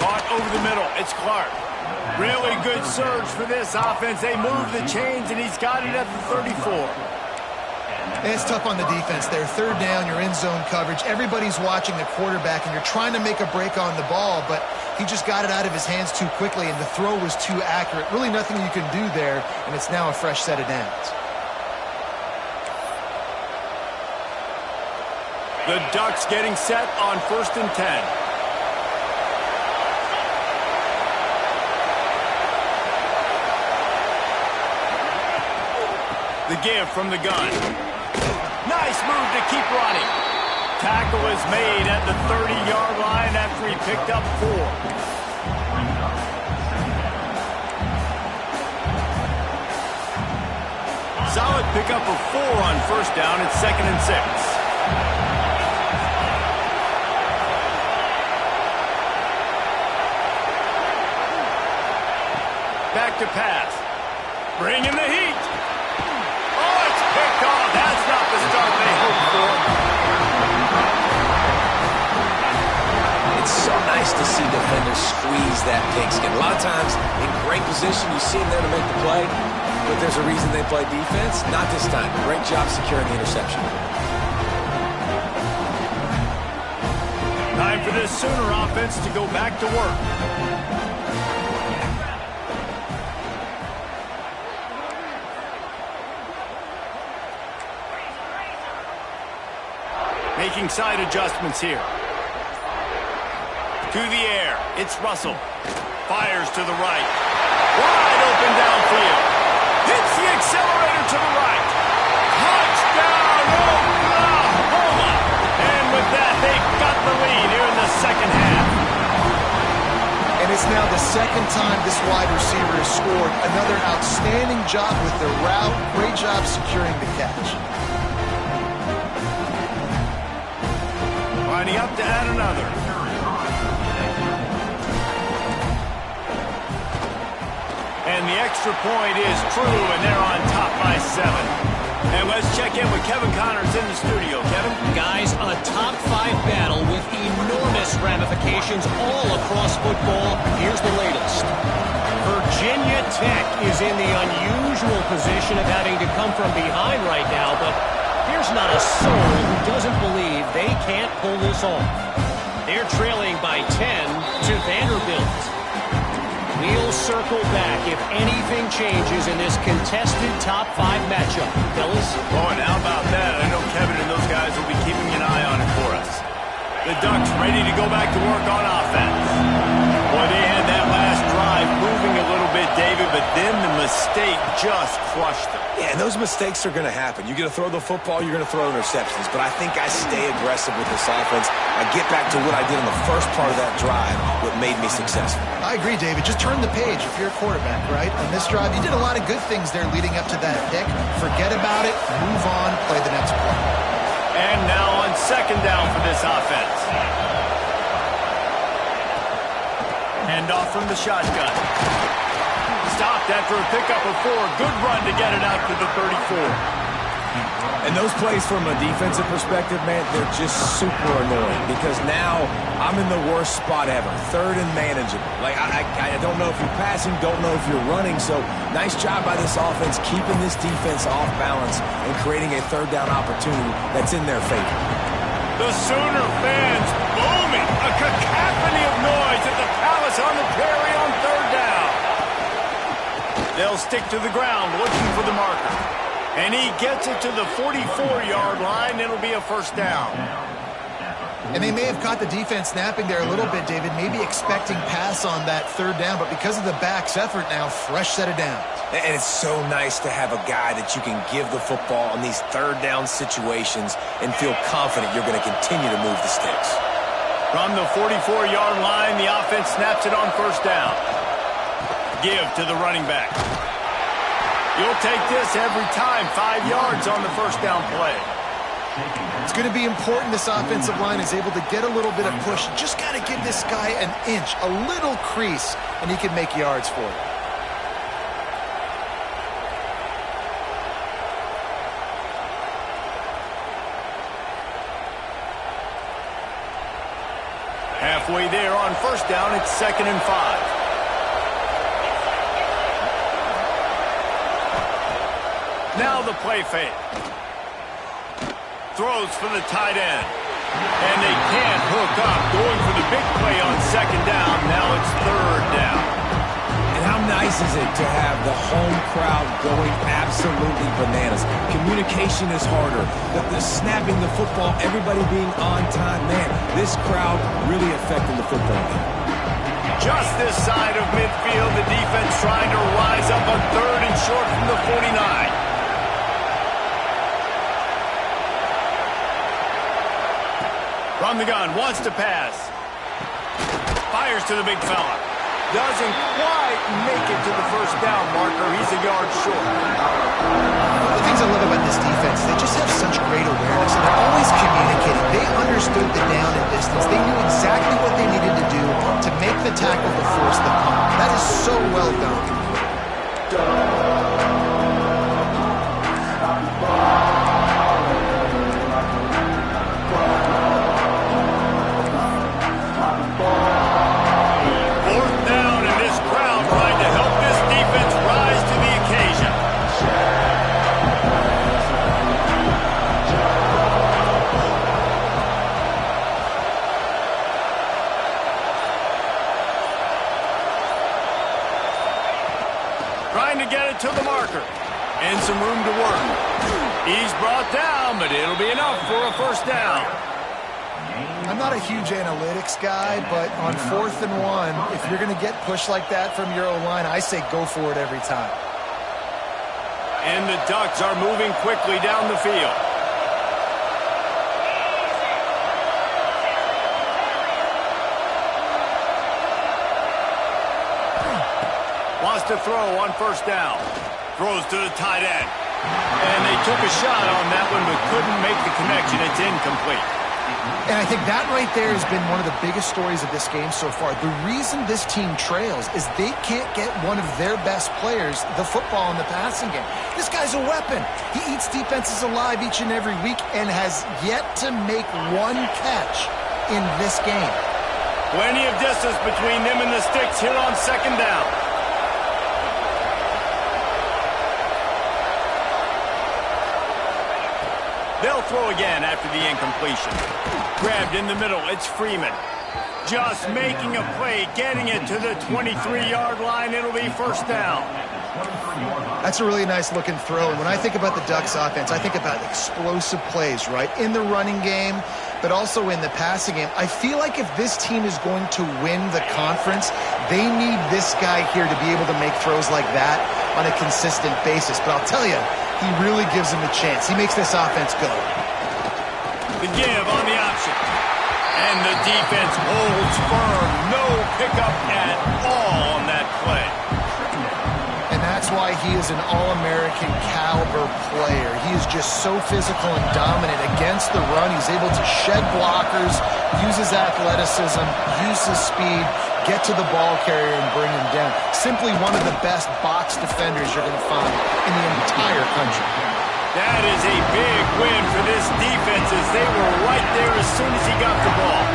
Caught over the middle. It's Clark. Really good surge for this offense. They move the chains, and he's got it at the 34. It's tough on the defense there. Third down, you're in zone coverage. Everybody's watching the quarterback, and you're trying to make a break on the ball, but he just got it out of his hands too quickly, and the throw was too accurate. Really nothing you can do there, and it's now a fresh set of downs. The Ducks getting set on 1st and 10. The give from the gun. Nice move to keep running. Tackle is made at the 30-yard line after he picked up 4. Solid pickup of 4 on first down. It's 2nd and 6. Back to pass. Bring in the heat. Oh, it's picked off. That's not the start they hoped for. It's so nice to see defenders squeeze that pigskin. A lot of times, in great position, you see them there to make the play, but there's a reason they play defense. Not this time. Great job securing the interception. Time for this Sooner offense to go back to work. Making side adjustments here. To the air. It's Russell. Fires to the right. Wide open downfield. Hits the accelerator to the right. Touchdown, Oklahoma. And with that, they've got the lead here in the second half. And It's now the second time this wide receiver has scored. Another outstanding job with the route. Great job securing the catch. Lining up to add another. And the extra point is true, and they're on top by 7. And let's check in with Kevin Connors in the studio. Kevin? Guys, a top 5 battle with enormous ramifications all across football. Here's the latest. Virginia Tech is in the unusual position of having to come from behind right now, but there's not a soul who doesn't believe they can't pull this off. They're trailing by 10 to Vanderbilt. We'll circle back if anything changes in this contested top 5 matchup. Fellas? Oh, and how about that? I know Kevin and those guys will be keeping an eye on it for us. The Ducks ready to go back to work on offense. Boy, they had that last drive moving a little bit, David, but then the mistake just crushed them. Yeah, and those mistakes are going to happen. You're going to throw the football, you're going to throw interceptions. But I think I stay aggressive with this offense. I get back to what I did in the first part of that drive, what made me successful. I agree, David. Just turn the page if you're a quarterback, right? On this drive, you did a lot of good things there leading up to that pick. Forget about it, move on, play the next play. And now on second down for this offense. Handoff from the shotgun. Stopped after a pickup of 4. Good run to get it out to the 34. And those plays from a defensive perspective, man, they're just super annoying because now I'm in the worst spot ever, third and manageable. Like, I don't know if you're passing, don't know if you're running, so nice job by this offense keeping this defense off balance and creating a third down opportunity that's in their favor. The Sooner fans booming, a cacophony of noise at the Palace on the Prairie on third down. They'll stick to the ground looking for the marker. And he gets it to the 44-yard line. It'll be a first down. And they may have caught the defense napping there a little bit, David, maybe expecting pass on that third down, but because of the back's effort now, fresh set of downs. And it's so nice to have a guy that you can give the football on these third down situations and feel confident you're going to continue to move the sticks. From the 44-yard line, the offense snaps it on first down. Give to the running back. You'll take this every time. 5 yards on the first down play. It's going to be important this offensive line is able to get a little bit of push. Just got to give this guy an inch, a little crease, and he can make yards for it. Halfway there on first down, it's 2nd and 5. Now the play fake. Throws for the tight end. And they can't hook up. Going for the big play on second down. Now it's third down. And how nice is it to have the home crowd going absolutely bananas? Communication is harder. The snapping the football, everybody being on time. Man, this crowd really affecting the football game. Just this side of midfield, the defense trying to rise up on third and short from the 49. From the gun, wants to pass. Fires to the big fella. Doesn't quite make it to the first down marker. He's a yard short. One of the things I love about this defense, they just have such great awareness, and they're always communicating. They understood the down and distance. They knew exactly what they needed to do to make the tackle to force the punt. That is so well done. To the marker and some room to work. He's brought down, but it'll be enough for a first down. I'm not a huge analytics guy, but on 4th and 1, if you're going to get pushed like that from your O-line, I say go for it every time. And the Ducks are moving quickly down the field. wants to throw on first down. Throws to the tight end. And they took a shot on that one but couldn't make the connection. It's incomplete. And I think that right there has been one of the biggest stories of this game so far. The reason this team trails is they can't get one of their best players the football in the passing game. This guy's a weapon. He eats defenses alive each and every week and has yet to make one catch in this game. Plenty of distance between them and the sticks here on second down. They'll throw again after the incompletion. Grabbed in the middle, it's Freeman. Just making a play, getting it to the 23-yard line. It'll be first down. That's a really nice looking throw. And when I think about the Ducks offense, I think about explosive plays, right? In the running game, but also in the passing game. I feel like if this team is going to win the conference, they need this guy here to be able to make throws like that on a consistent basis. But I'll tell you, he really gives them a chance. He makes this offense go. The give on the option. And the defense holds firm. No pickup at all on that play. And that's why he is an All-American caliber player. He is just so physical and dominant against the run. He's able to shed blockers, use his athleticism, use his speed, get to the ball carrier and bring him down. Simply one of the best box defenders you're going to find in the entire country. That is a big win for this defense as they were right there as soon as he got the ball.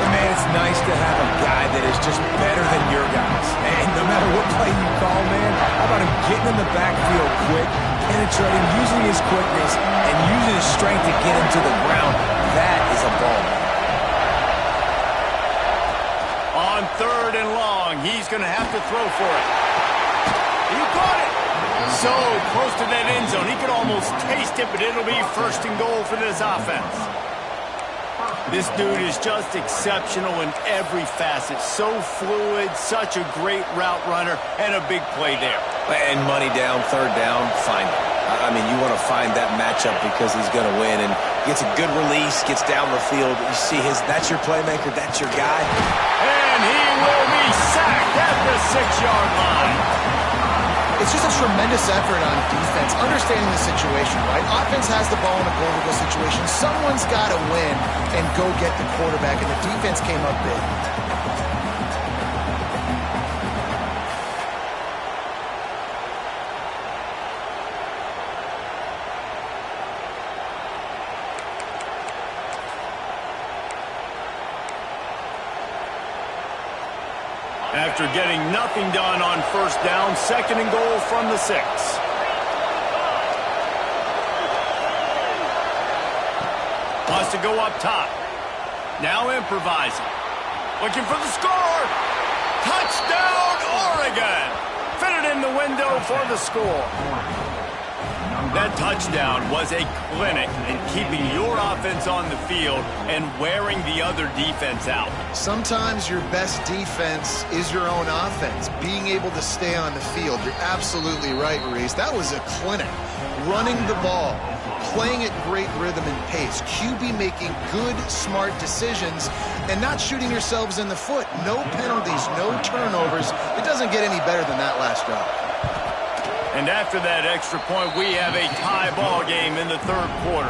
And man, it's nice to have a guy that is just better than your guys. And no matter what play you call, man, how about him getting in the backfield quick, penetrating, using his quickness, and using his strength to get him to the ground. That is a ball. On third and long, he's going to have to throw for it. He caught it. So close to that end zone. He could almost taste it, but it'll be first and goal for this offense. This dude is just exceptional in every facet. So fluid, such a great route runner, and a big play there. And money down, third down, find him. I mean, you want to find that matchup because he's going to win. And gets a good release, gets down the field. You see that's your playmaker, that's your guy. And he will be sacked at the 6-yard line. It's just a tremendous effort on defense, understanding the situation, right? Offense has the ball in a goal-to-goal situation. Someone's got to win and go get the quarterback, and the defense came up big. After getting nothing done on first down, second and goal from the 6. Wants to go up top. Now improvising. Looking for the score. Touchdown, Oregon. Fitted in the window for the score. That touchdown was a clinic in keeping your offense on the field and wearing the other defense out. Sometimes your best defense is your own offense, being able to stay on the field. You're absolutely right, Reese. That was a clinic. Running the ball, playing at great rhythm and pace, QB making good, smart decisions, and not shooting yourselves in the foot. No penalties, no turnovers. It doesn't get any better than that last drive. And after that extra point, we have a tie ball game in the third quarter.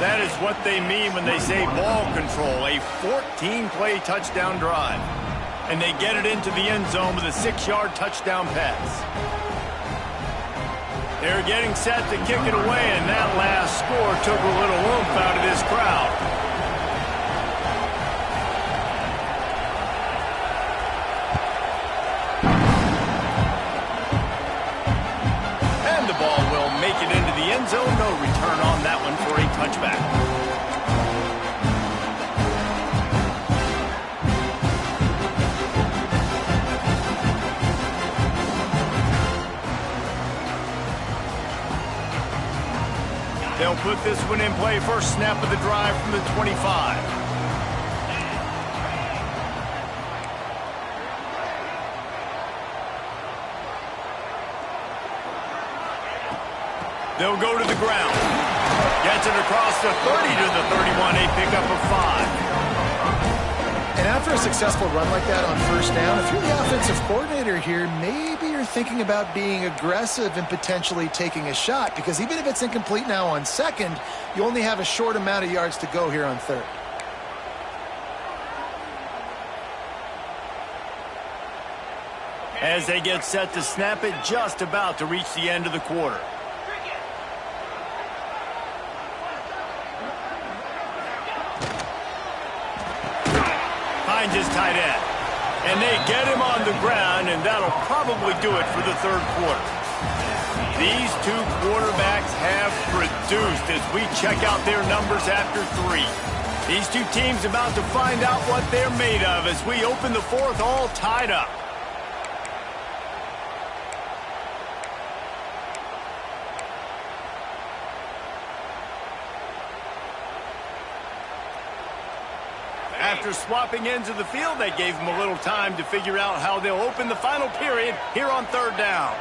That is what they mean when they say ball control, a 14-play touchdown drive. And they get it into the end zone with a 6-yard touchdown pass. They're getting set to kick it away, and that last score took a little oomph out of this crowd. Make it into the end zone. No return on that one for a touchback. They'll put this one in play. First snap of the drive from the 25. They'll go to the ground. Gets it across the 30 to the 31, a pickup of 5. And after a successful run like that on first down, if you're the offensive coordinator here, maybe you're thinking about being aggressive and potentially taking a shot, because even if it's incomplete now on second, you only have a short amount of yards to go here on third. As they get set to snap it, just about to reach the end of the quarter. Finds his tight end. And they get him on the ground, and that'll probably do it for the third quarter. These two quarterbacks have produced as we check out their numbers after 3. These two teams about to find out what they're made of as we open the fourth all tied up. After swapping ends of the field, they gave them a little time to figure out how they'll open the final period here on third down.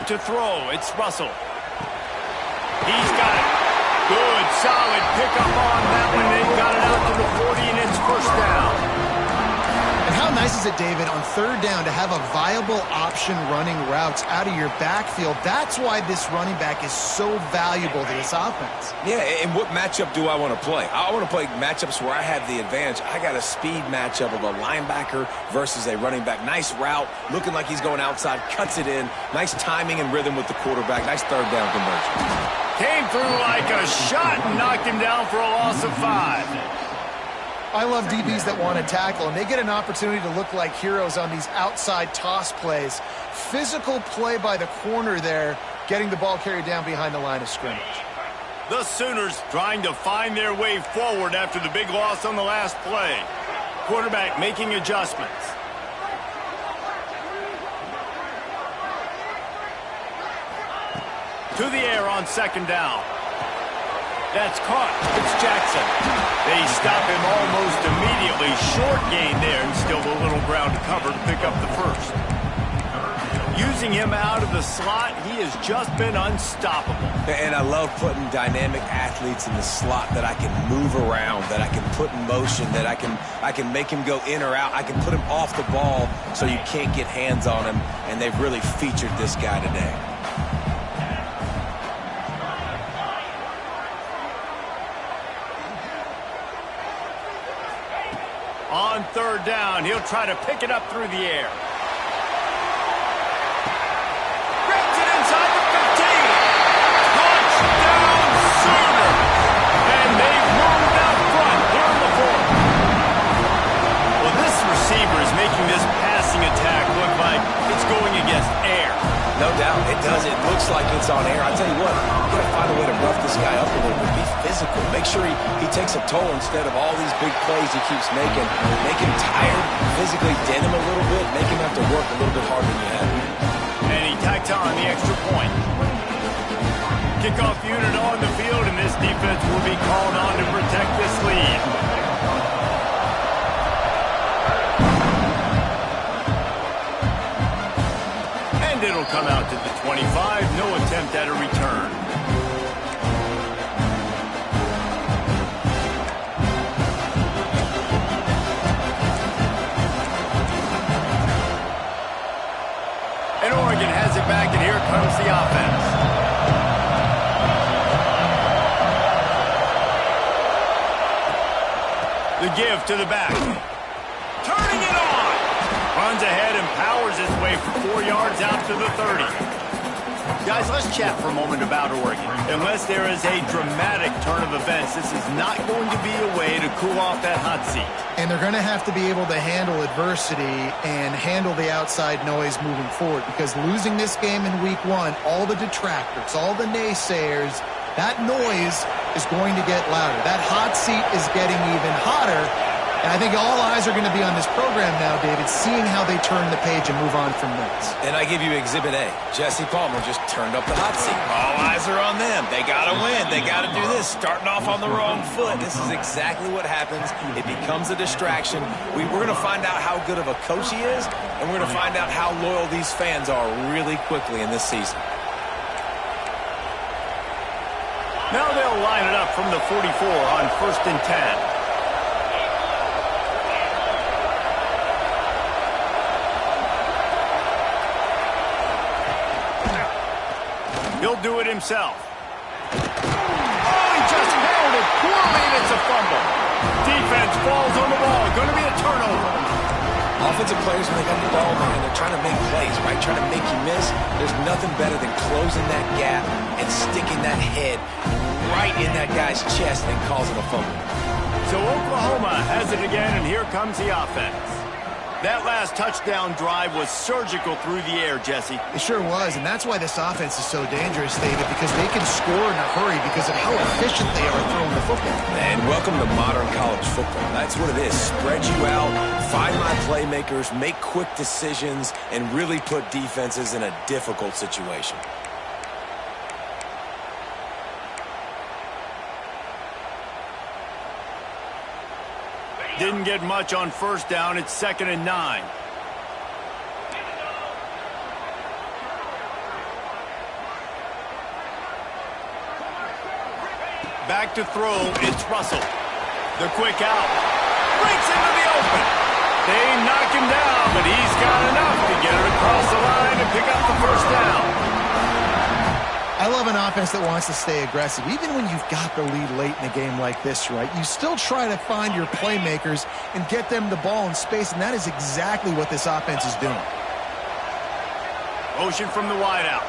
To throw, it's Russell. He's got it. Good, solid pickup on that one. They've got it out to the 40, and it's first down. And how nice is it, David, on third down to have a viable option running routes out of your backfield? That's why this running back is so valuable to this offense. Yeah, and what matchup do I want to play? I want to play matchups where I have the advantage. I got a speed matchup of a linebacker versus a running back. Nice route, looking like he's going outside, cuts it in. Nice timing and rhythm with the quarterback. Nice third down conversion. Came through like a shot and knocked him down for a loss of 5. I love DBs that want to tackle, and they get an opportunity to look like heroes on these outside toss plays. Physical play by the corner there, getting the ball carried down behind the line of scrimmage. The Sooners trying to find their way forward after the big loss on the last play. Quarterback making adjustments. To the air on second down. That's caught. It's Jackson. They stop him almost immediately. Short gain there, and still a little ground to cover to pick up the first. Using him out of the slot, he has just been unstoppable. And I love putting dynamic athletes in the slot that I can move around, that I can put in motion, that I can make him go in or out. I can put him off the ball so you can't get hands on him, and they've really featured this guy today. On third down, he'll try to pick it up through the air. Grabs it inside the 15. Touchdown, Sooners! And they've moved out front here in the fourth. Well, this receiver is making this passing attack look like it's going against air. No doubt, it does. It looks like it's on air. I tell you what, you got to find a way to rough this guy up a little bit. Be physical. Make sure he takes a toll instead of all these big plays he keeps making. Make him tired, physically dent him a little bit, make him have to work a little bit harder than you have. And he tacks on the extra point. Kickoff unit on the field, and this defense will be called on to protect this lead. And it'll come out to the 25. No attempt at a return. And Oregon has it back, and here comes the offense. The give to the back. Turning it on. Runs ahead and powers his way for 4 yards out to the 30. Guys, let's chat for a moment about Oregon. Unless there is a dramatic turn of events, this is not going to be a way to cool off that hot seat. And they're going to have to be able to handle adversity and handle the outside noise moving forward, because losing this game in week 1, all the detractors, all the naysayers, that noise is going to get louder. That hot seat is getting even hotter. And I think all eyes are going to be on this program now, David, seeing how they turn the page and move on from this. And I give you Exhibit A. Jesse Palmer just turned up the hot seat. All eyes are on them. They got to win. They got to do this. Starting off on the wrong foot. This is exactly what happens. It becomes a distraction. We're going to find out how good of a coach he is, and we're going to find out how loyal these fans are really quickly in this season. Now they'll line it up from the 44 on 1st and 10. He'll do it himself. Oh, he just handled it poorly, and it's a fumble. Defense falls on the ball. Going to be a turnover. Offensive players, when they got the ball, man, they're trying to make plays, right? Trying to make you miss. There's nothing better than closing that gap and sticking that head right in that guy's chest and causing a fumble. So Oklahoma has it again, and here comes the offense. That last touchdown drive was surgical through the air, Jesse. It sure was, and that's why this offense is so dangerous, David, because they can score in a hurry because of how efficient they are throwing the football. And welcome to modern college football. That's what it is. Spread you out, find my playmakers, make quick decisions, and really put defenses in a difficult situation. Didn't get much on first down. It's 2nd and 9. Back to throw. It's Russell. The quick out. Breaks into the open. They knock him down, but he's got enough to get it across the line and pick up the first down. I love an offense that wants to stay aggressive. Even when you've got the lead late in a game like this, right, you still try to find your playmakers and get them the ball in space, and that is exactly what this offense is doing. Motion from the wideout.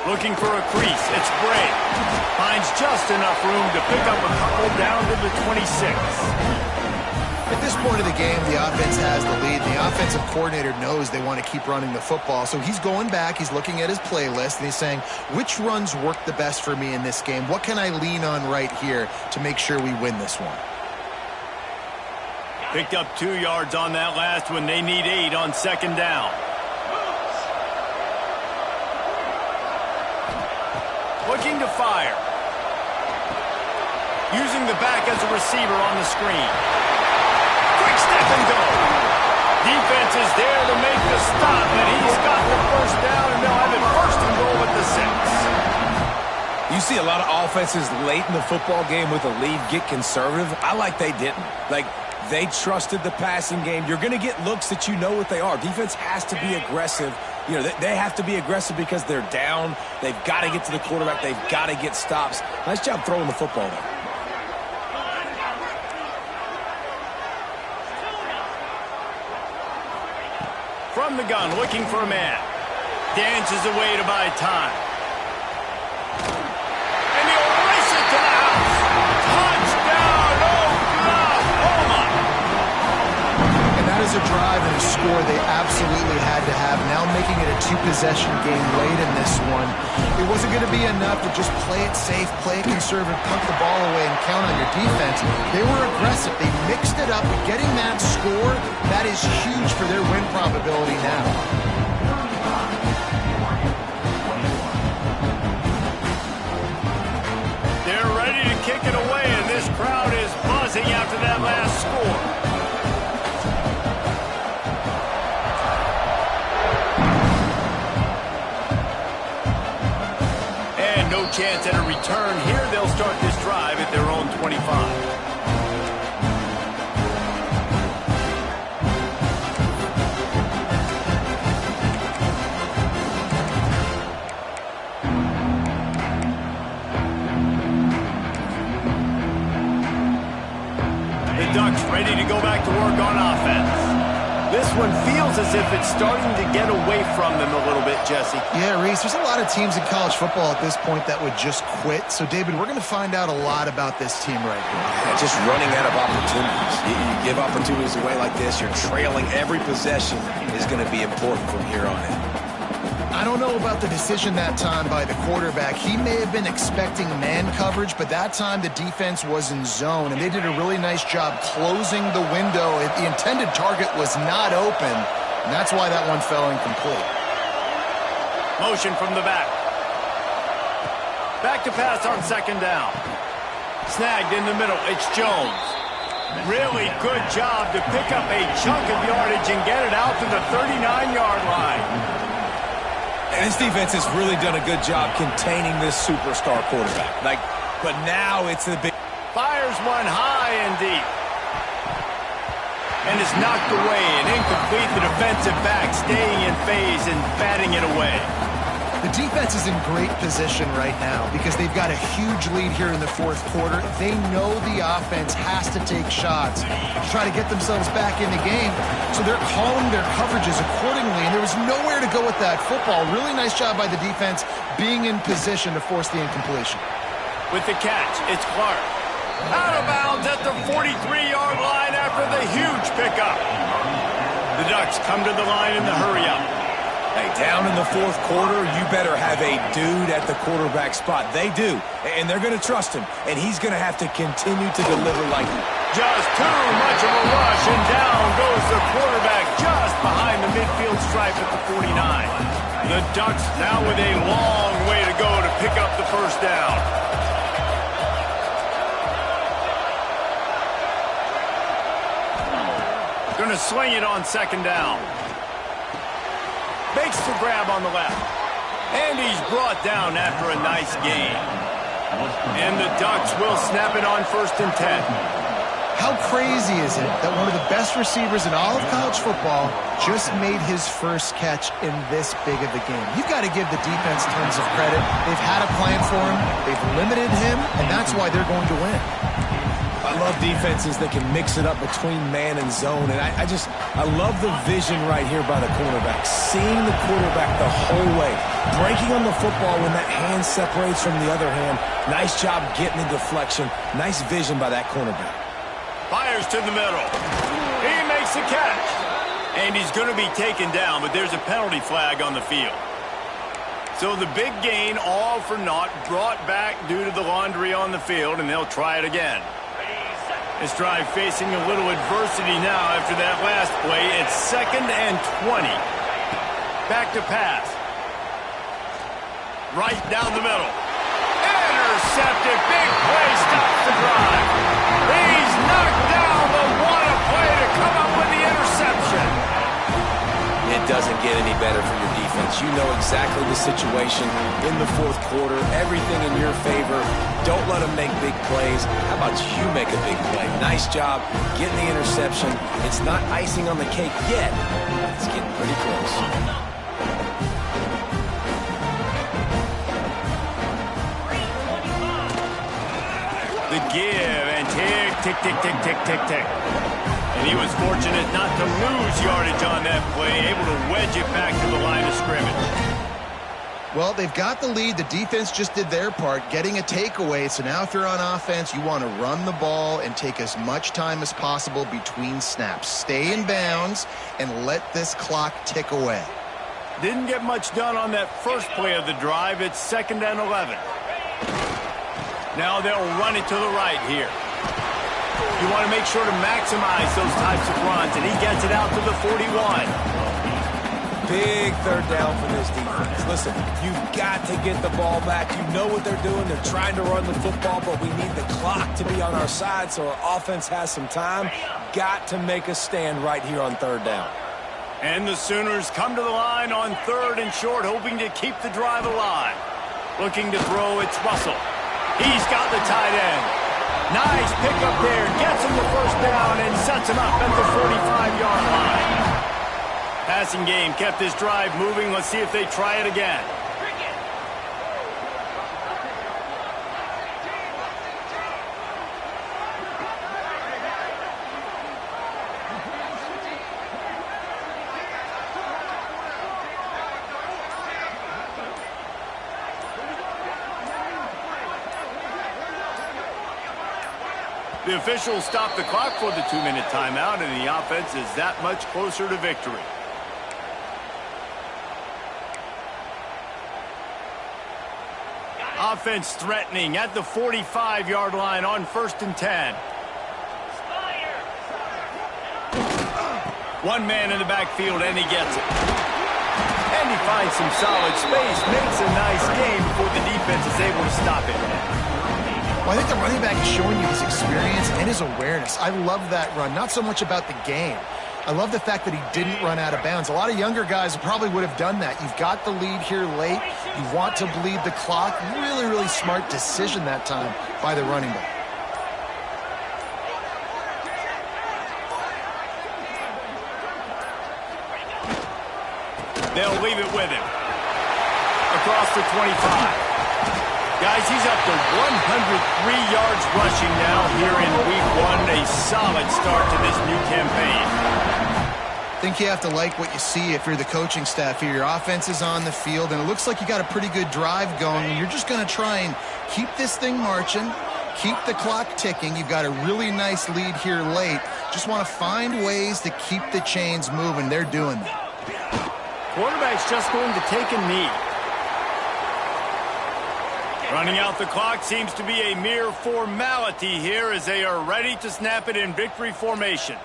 Looking for a crease. It's Bray. Finds just enough room to pick up a couple down to the 26. At this point of the game, the offense has the lead. The offensive coordinator knows they want to keep running the football. So he's going back, he's looking at his playlist, and he's saying, which runs work the best for me in this game? What can I lean on right here to make sure we win this one? Picked up 2 yards on that last one. They need 8 on 2nd down. Looking to fire. Using the back as a receiver on the screen. Quick step and go. Defense is there to make the stop, and he's got the first down, and they'll have it 1st and goal at the 6. You see a lot of offenses late in the football game with a lead get conservative. I like they didn't. Like, they trusted the passing game. You're going to get looks that you know what they are. Defense has to be aggressive. You know, they have to be aggressive because they're down. They've got to get to the quarterback. They've got to get stops. Nice job throwing the football there. From the gun, looking for a man. Dances away to buy time. And he'll race it to the house. Touchdown, Oklahoma! And that is a drive and a score they absolutely had to have. Now making it a 2-possession game late in this one. It wasn't going to be enough to just play it safe, play it conservative, punt the ball away, and count on your defense. They were aggressive. They mixed it up. And getting that score, that is huge for their win probability now. They're ready to kick it away, and this crowd is buzzing after that last score. And no chance at a return here. They'll start this drive at their own 25. Ducks ready to go back to work on offense. This one feels as if it's starting to get away from them a little bit, Jesse. Yeah, Reese, there's a lot of teams in college football at this point that would just quit. So, David, we're going to find out a lot about this team right here. Yeah, just running out of opportunities. You give opportunities away like this, you're trailing. Every possession is going to be important from here on in. I don't know about the decision that time by the quarterback. He may have been expecting man coverage, but that time the defense was in zone, and they did a really nice job closing the window. The intended target was not open, and that's why that one fell incomplete. Motion from the back. Back to pass on 2nd down. Snagged in the middle. It's Jones. Really good job to pick up a chunk of yardage and get it out to the 39-yard line. And this defense has really done a good job containing this superstar quarterback. But now it's the big... Fires one high and deep. And it's knocked away and incomplete. The defensive back staying in phase and batting it away. The defense is in great position right now because they've got a huge lead here in the fourth quarter. They know the offense has to take shots to try to get themselves back in the game, so they're calling their coverages accordingly, and there was nowhere to go with that football. Really nice job by the defense being in position to force the incompletion. With the catch, it's Clark. Out of bounds at the 43-yard line after the huge pickup. The Ducks come to the line in the hurry-up. Hey, down in the fourth quarter, you better have a dude at the quarterback spot. They do, and they're going to trust him, and he's going to have to continue to deliver like that. Just too much of a rush, and down goes the quarterback just behind the midfield stripe at the 49. The Ducks now with a long way to go to pick up the first down. Going to swing it on second down. Makes the grab on the left. And he's brought down after a nice gain. And the Ducks will snap it on 1st and 10. How crazy is it that one of the best receivers in all of college football just made his first catch in this big of a game? You've got to give the defense tons of credit. They've had a plan for him. They've limited him, and that's why they're going to win. I love defenses that can mix it up between man and zone, and I love the vision right here by the cornerback, seeing the quarterback the whole way, breaking on the football when that hand separates from the other hand. Nice job getting the deflection. Nice vision by that cornerback. Fires to the middle. He makes the catch. And he's going to be taken down, but there's a penalty flag on the field. So the big gain, all for naught, brought back due to the laundry on the field, and they'll try it again. This drive facing a little adversity now after that last play. It's 2nd and 20. Back to pass. Right down the middle. Intercepted. Big play stops the drive. He's knocked down, but what a play to come up with the interception. It doesn't get any better for your defense. You know exactly the situation in the fourth quarter. Everything in your favor. Don't let them make big plays. How about you make a big play? Nice job getting the interception. It's not icing on the cake yet. It's getting pretty close. The give and tick, tick, tick, tick, tick, tick, tick. And he was fortunate not to lose yardage on that play, able to wedge it back to the line of scrimmage. Well, they've got the lead. The defense just did their part, getting a takeaway. So now if you're on offense, you want to run the ball and take as much time as possible between snaps. Stay in bounds and let this clock tick away. Didn't get much done on that first play of the drive. It's 2nd and 11. Now they'll run it to the right here. You want to make sure to maximize those types of runs, and he gets it out to the 41. Big third down for this defense. Listen, you've got to get the ball back. You know what they're doing. They're trying to run the football, but we need the clock to be on our side so our offense has some time. Got to make a stand right here on 3rd down. And the Sooners come to the line on 3rd and short, hoping to keep the drive alive. Looking to throw, it's Russell. He's got the tight end. Nice pickup there. Gets him the first down and sets him up at the 45-yard line. Passing game kept this drive moving. Let's see if they try it again. The officials stop the clock for the 2-minute timeout, and the offense is that much closer to victory. Offense threatening at the 45-yard line on 1st and 10. One man in the backfield, and he gets it. And he finds some solid space, makes a nice game before the defense is able to stop it. Well, I think the running back is showing you his experience and his awareness. I love that run, not so much about the game. I love the fact that he didn't run out of bounds. A lot of younger guys probably would have done that. You've got the lead here late. You want to bleed the clock. Really, really smart decision that time by the running back. They'll leave it with him. across the 25. Guys, he's up to 103 yards rushing now here in week 1. A solid start to this new campaign. I think you have to like what you see if you're the coaching staff here. Your offense is on the field, and it looks like you got a pretty good drive going, and you're just going to try and keep this thing marching, keep the clock ticking. You've got a really nice lead here late. Just want to find ways to keep the chains moving. They're doing that. Quarterback's just going to take a knee. Running out the clock seems to be a mere formality here as they are ready to snap it in victory formation.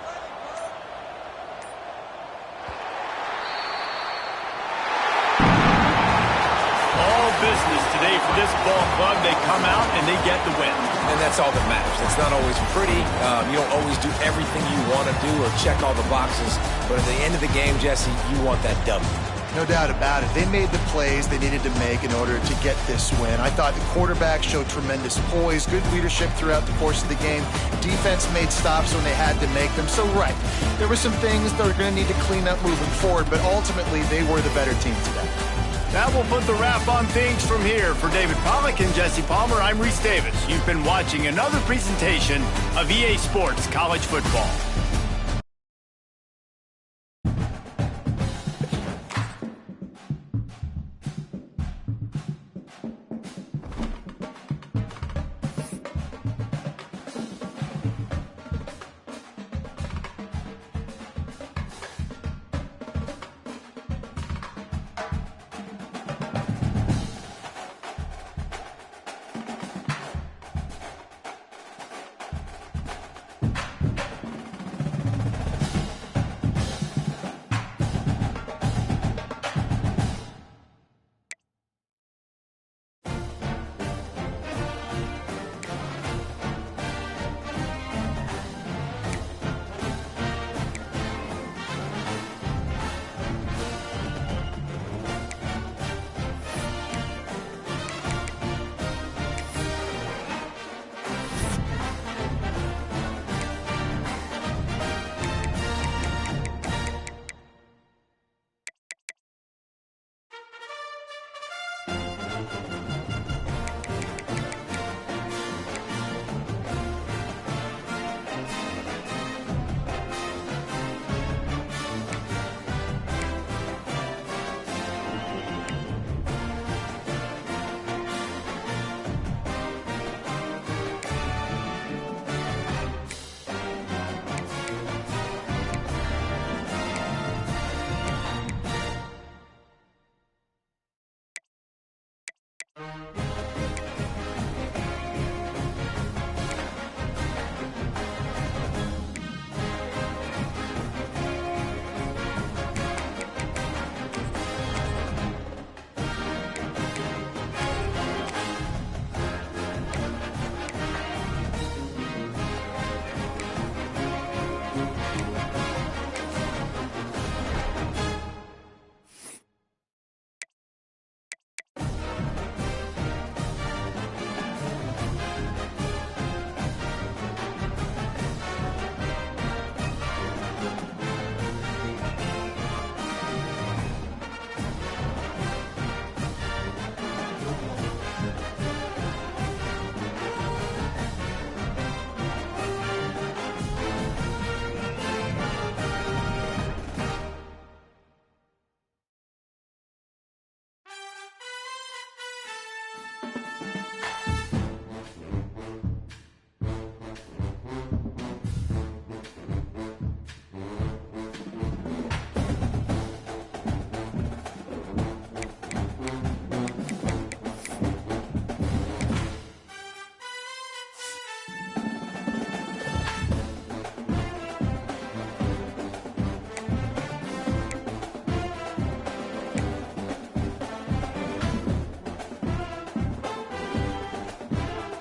Business today for this ball club. They come out and they get the win. And that's all that matters. It's not always pretty. You don't always do everything you want to do or check all the boxes. But at the end of the game, Jesse, you want that W. No doubt about it. They made the plays they needed to make in order to get this win. I thought the quarterback showed tremendous poise, good leadership throughout the course of the game. Defense made stops when they had to make them. So, right, there were some things that are going to need to clean up moving forward, but ultimately they were the better team today. That will put the wrap on things from here. For David Pollack and Jesse Palmer, I'm Reese Davis. You've been watching another presentation of EA Sports College Football.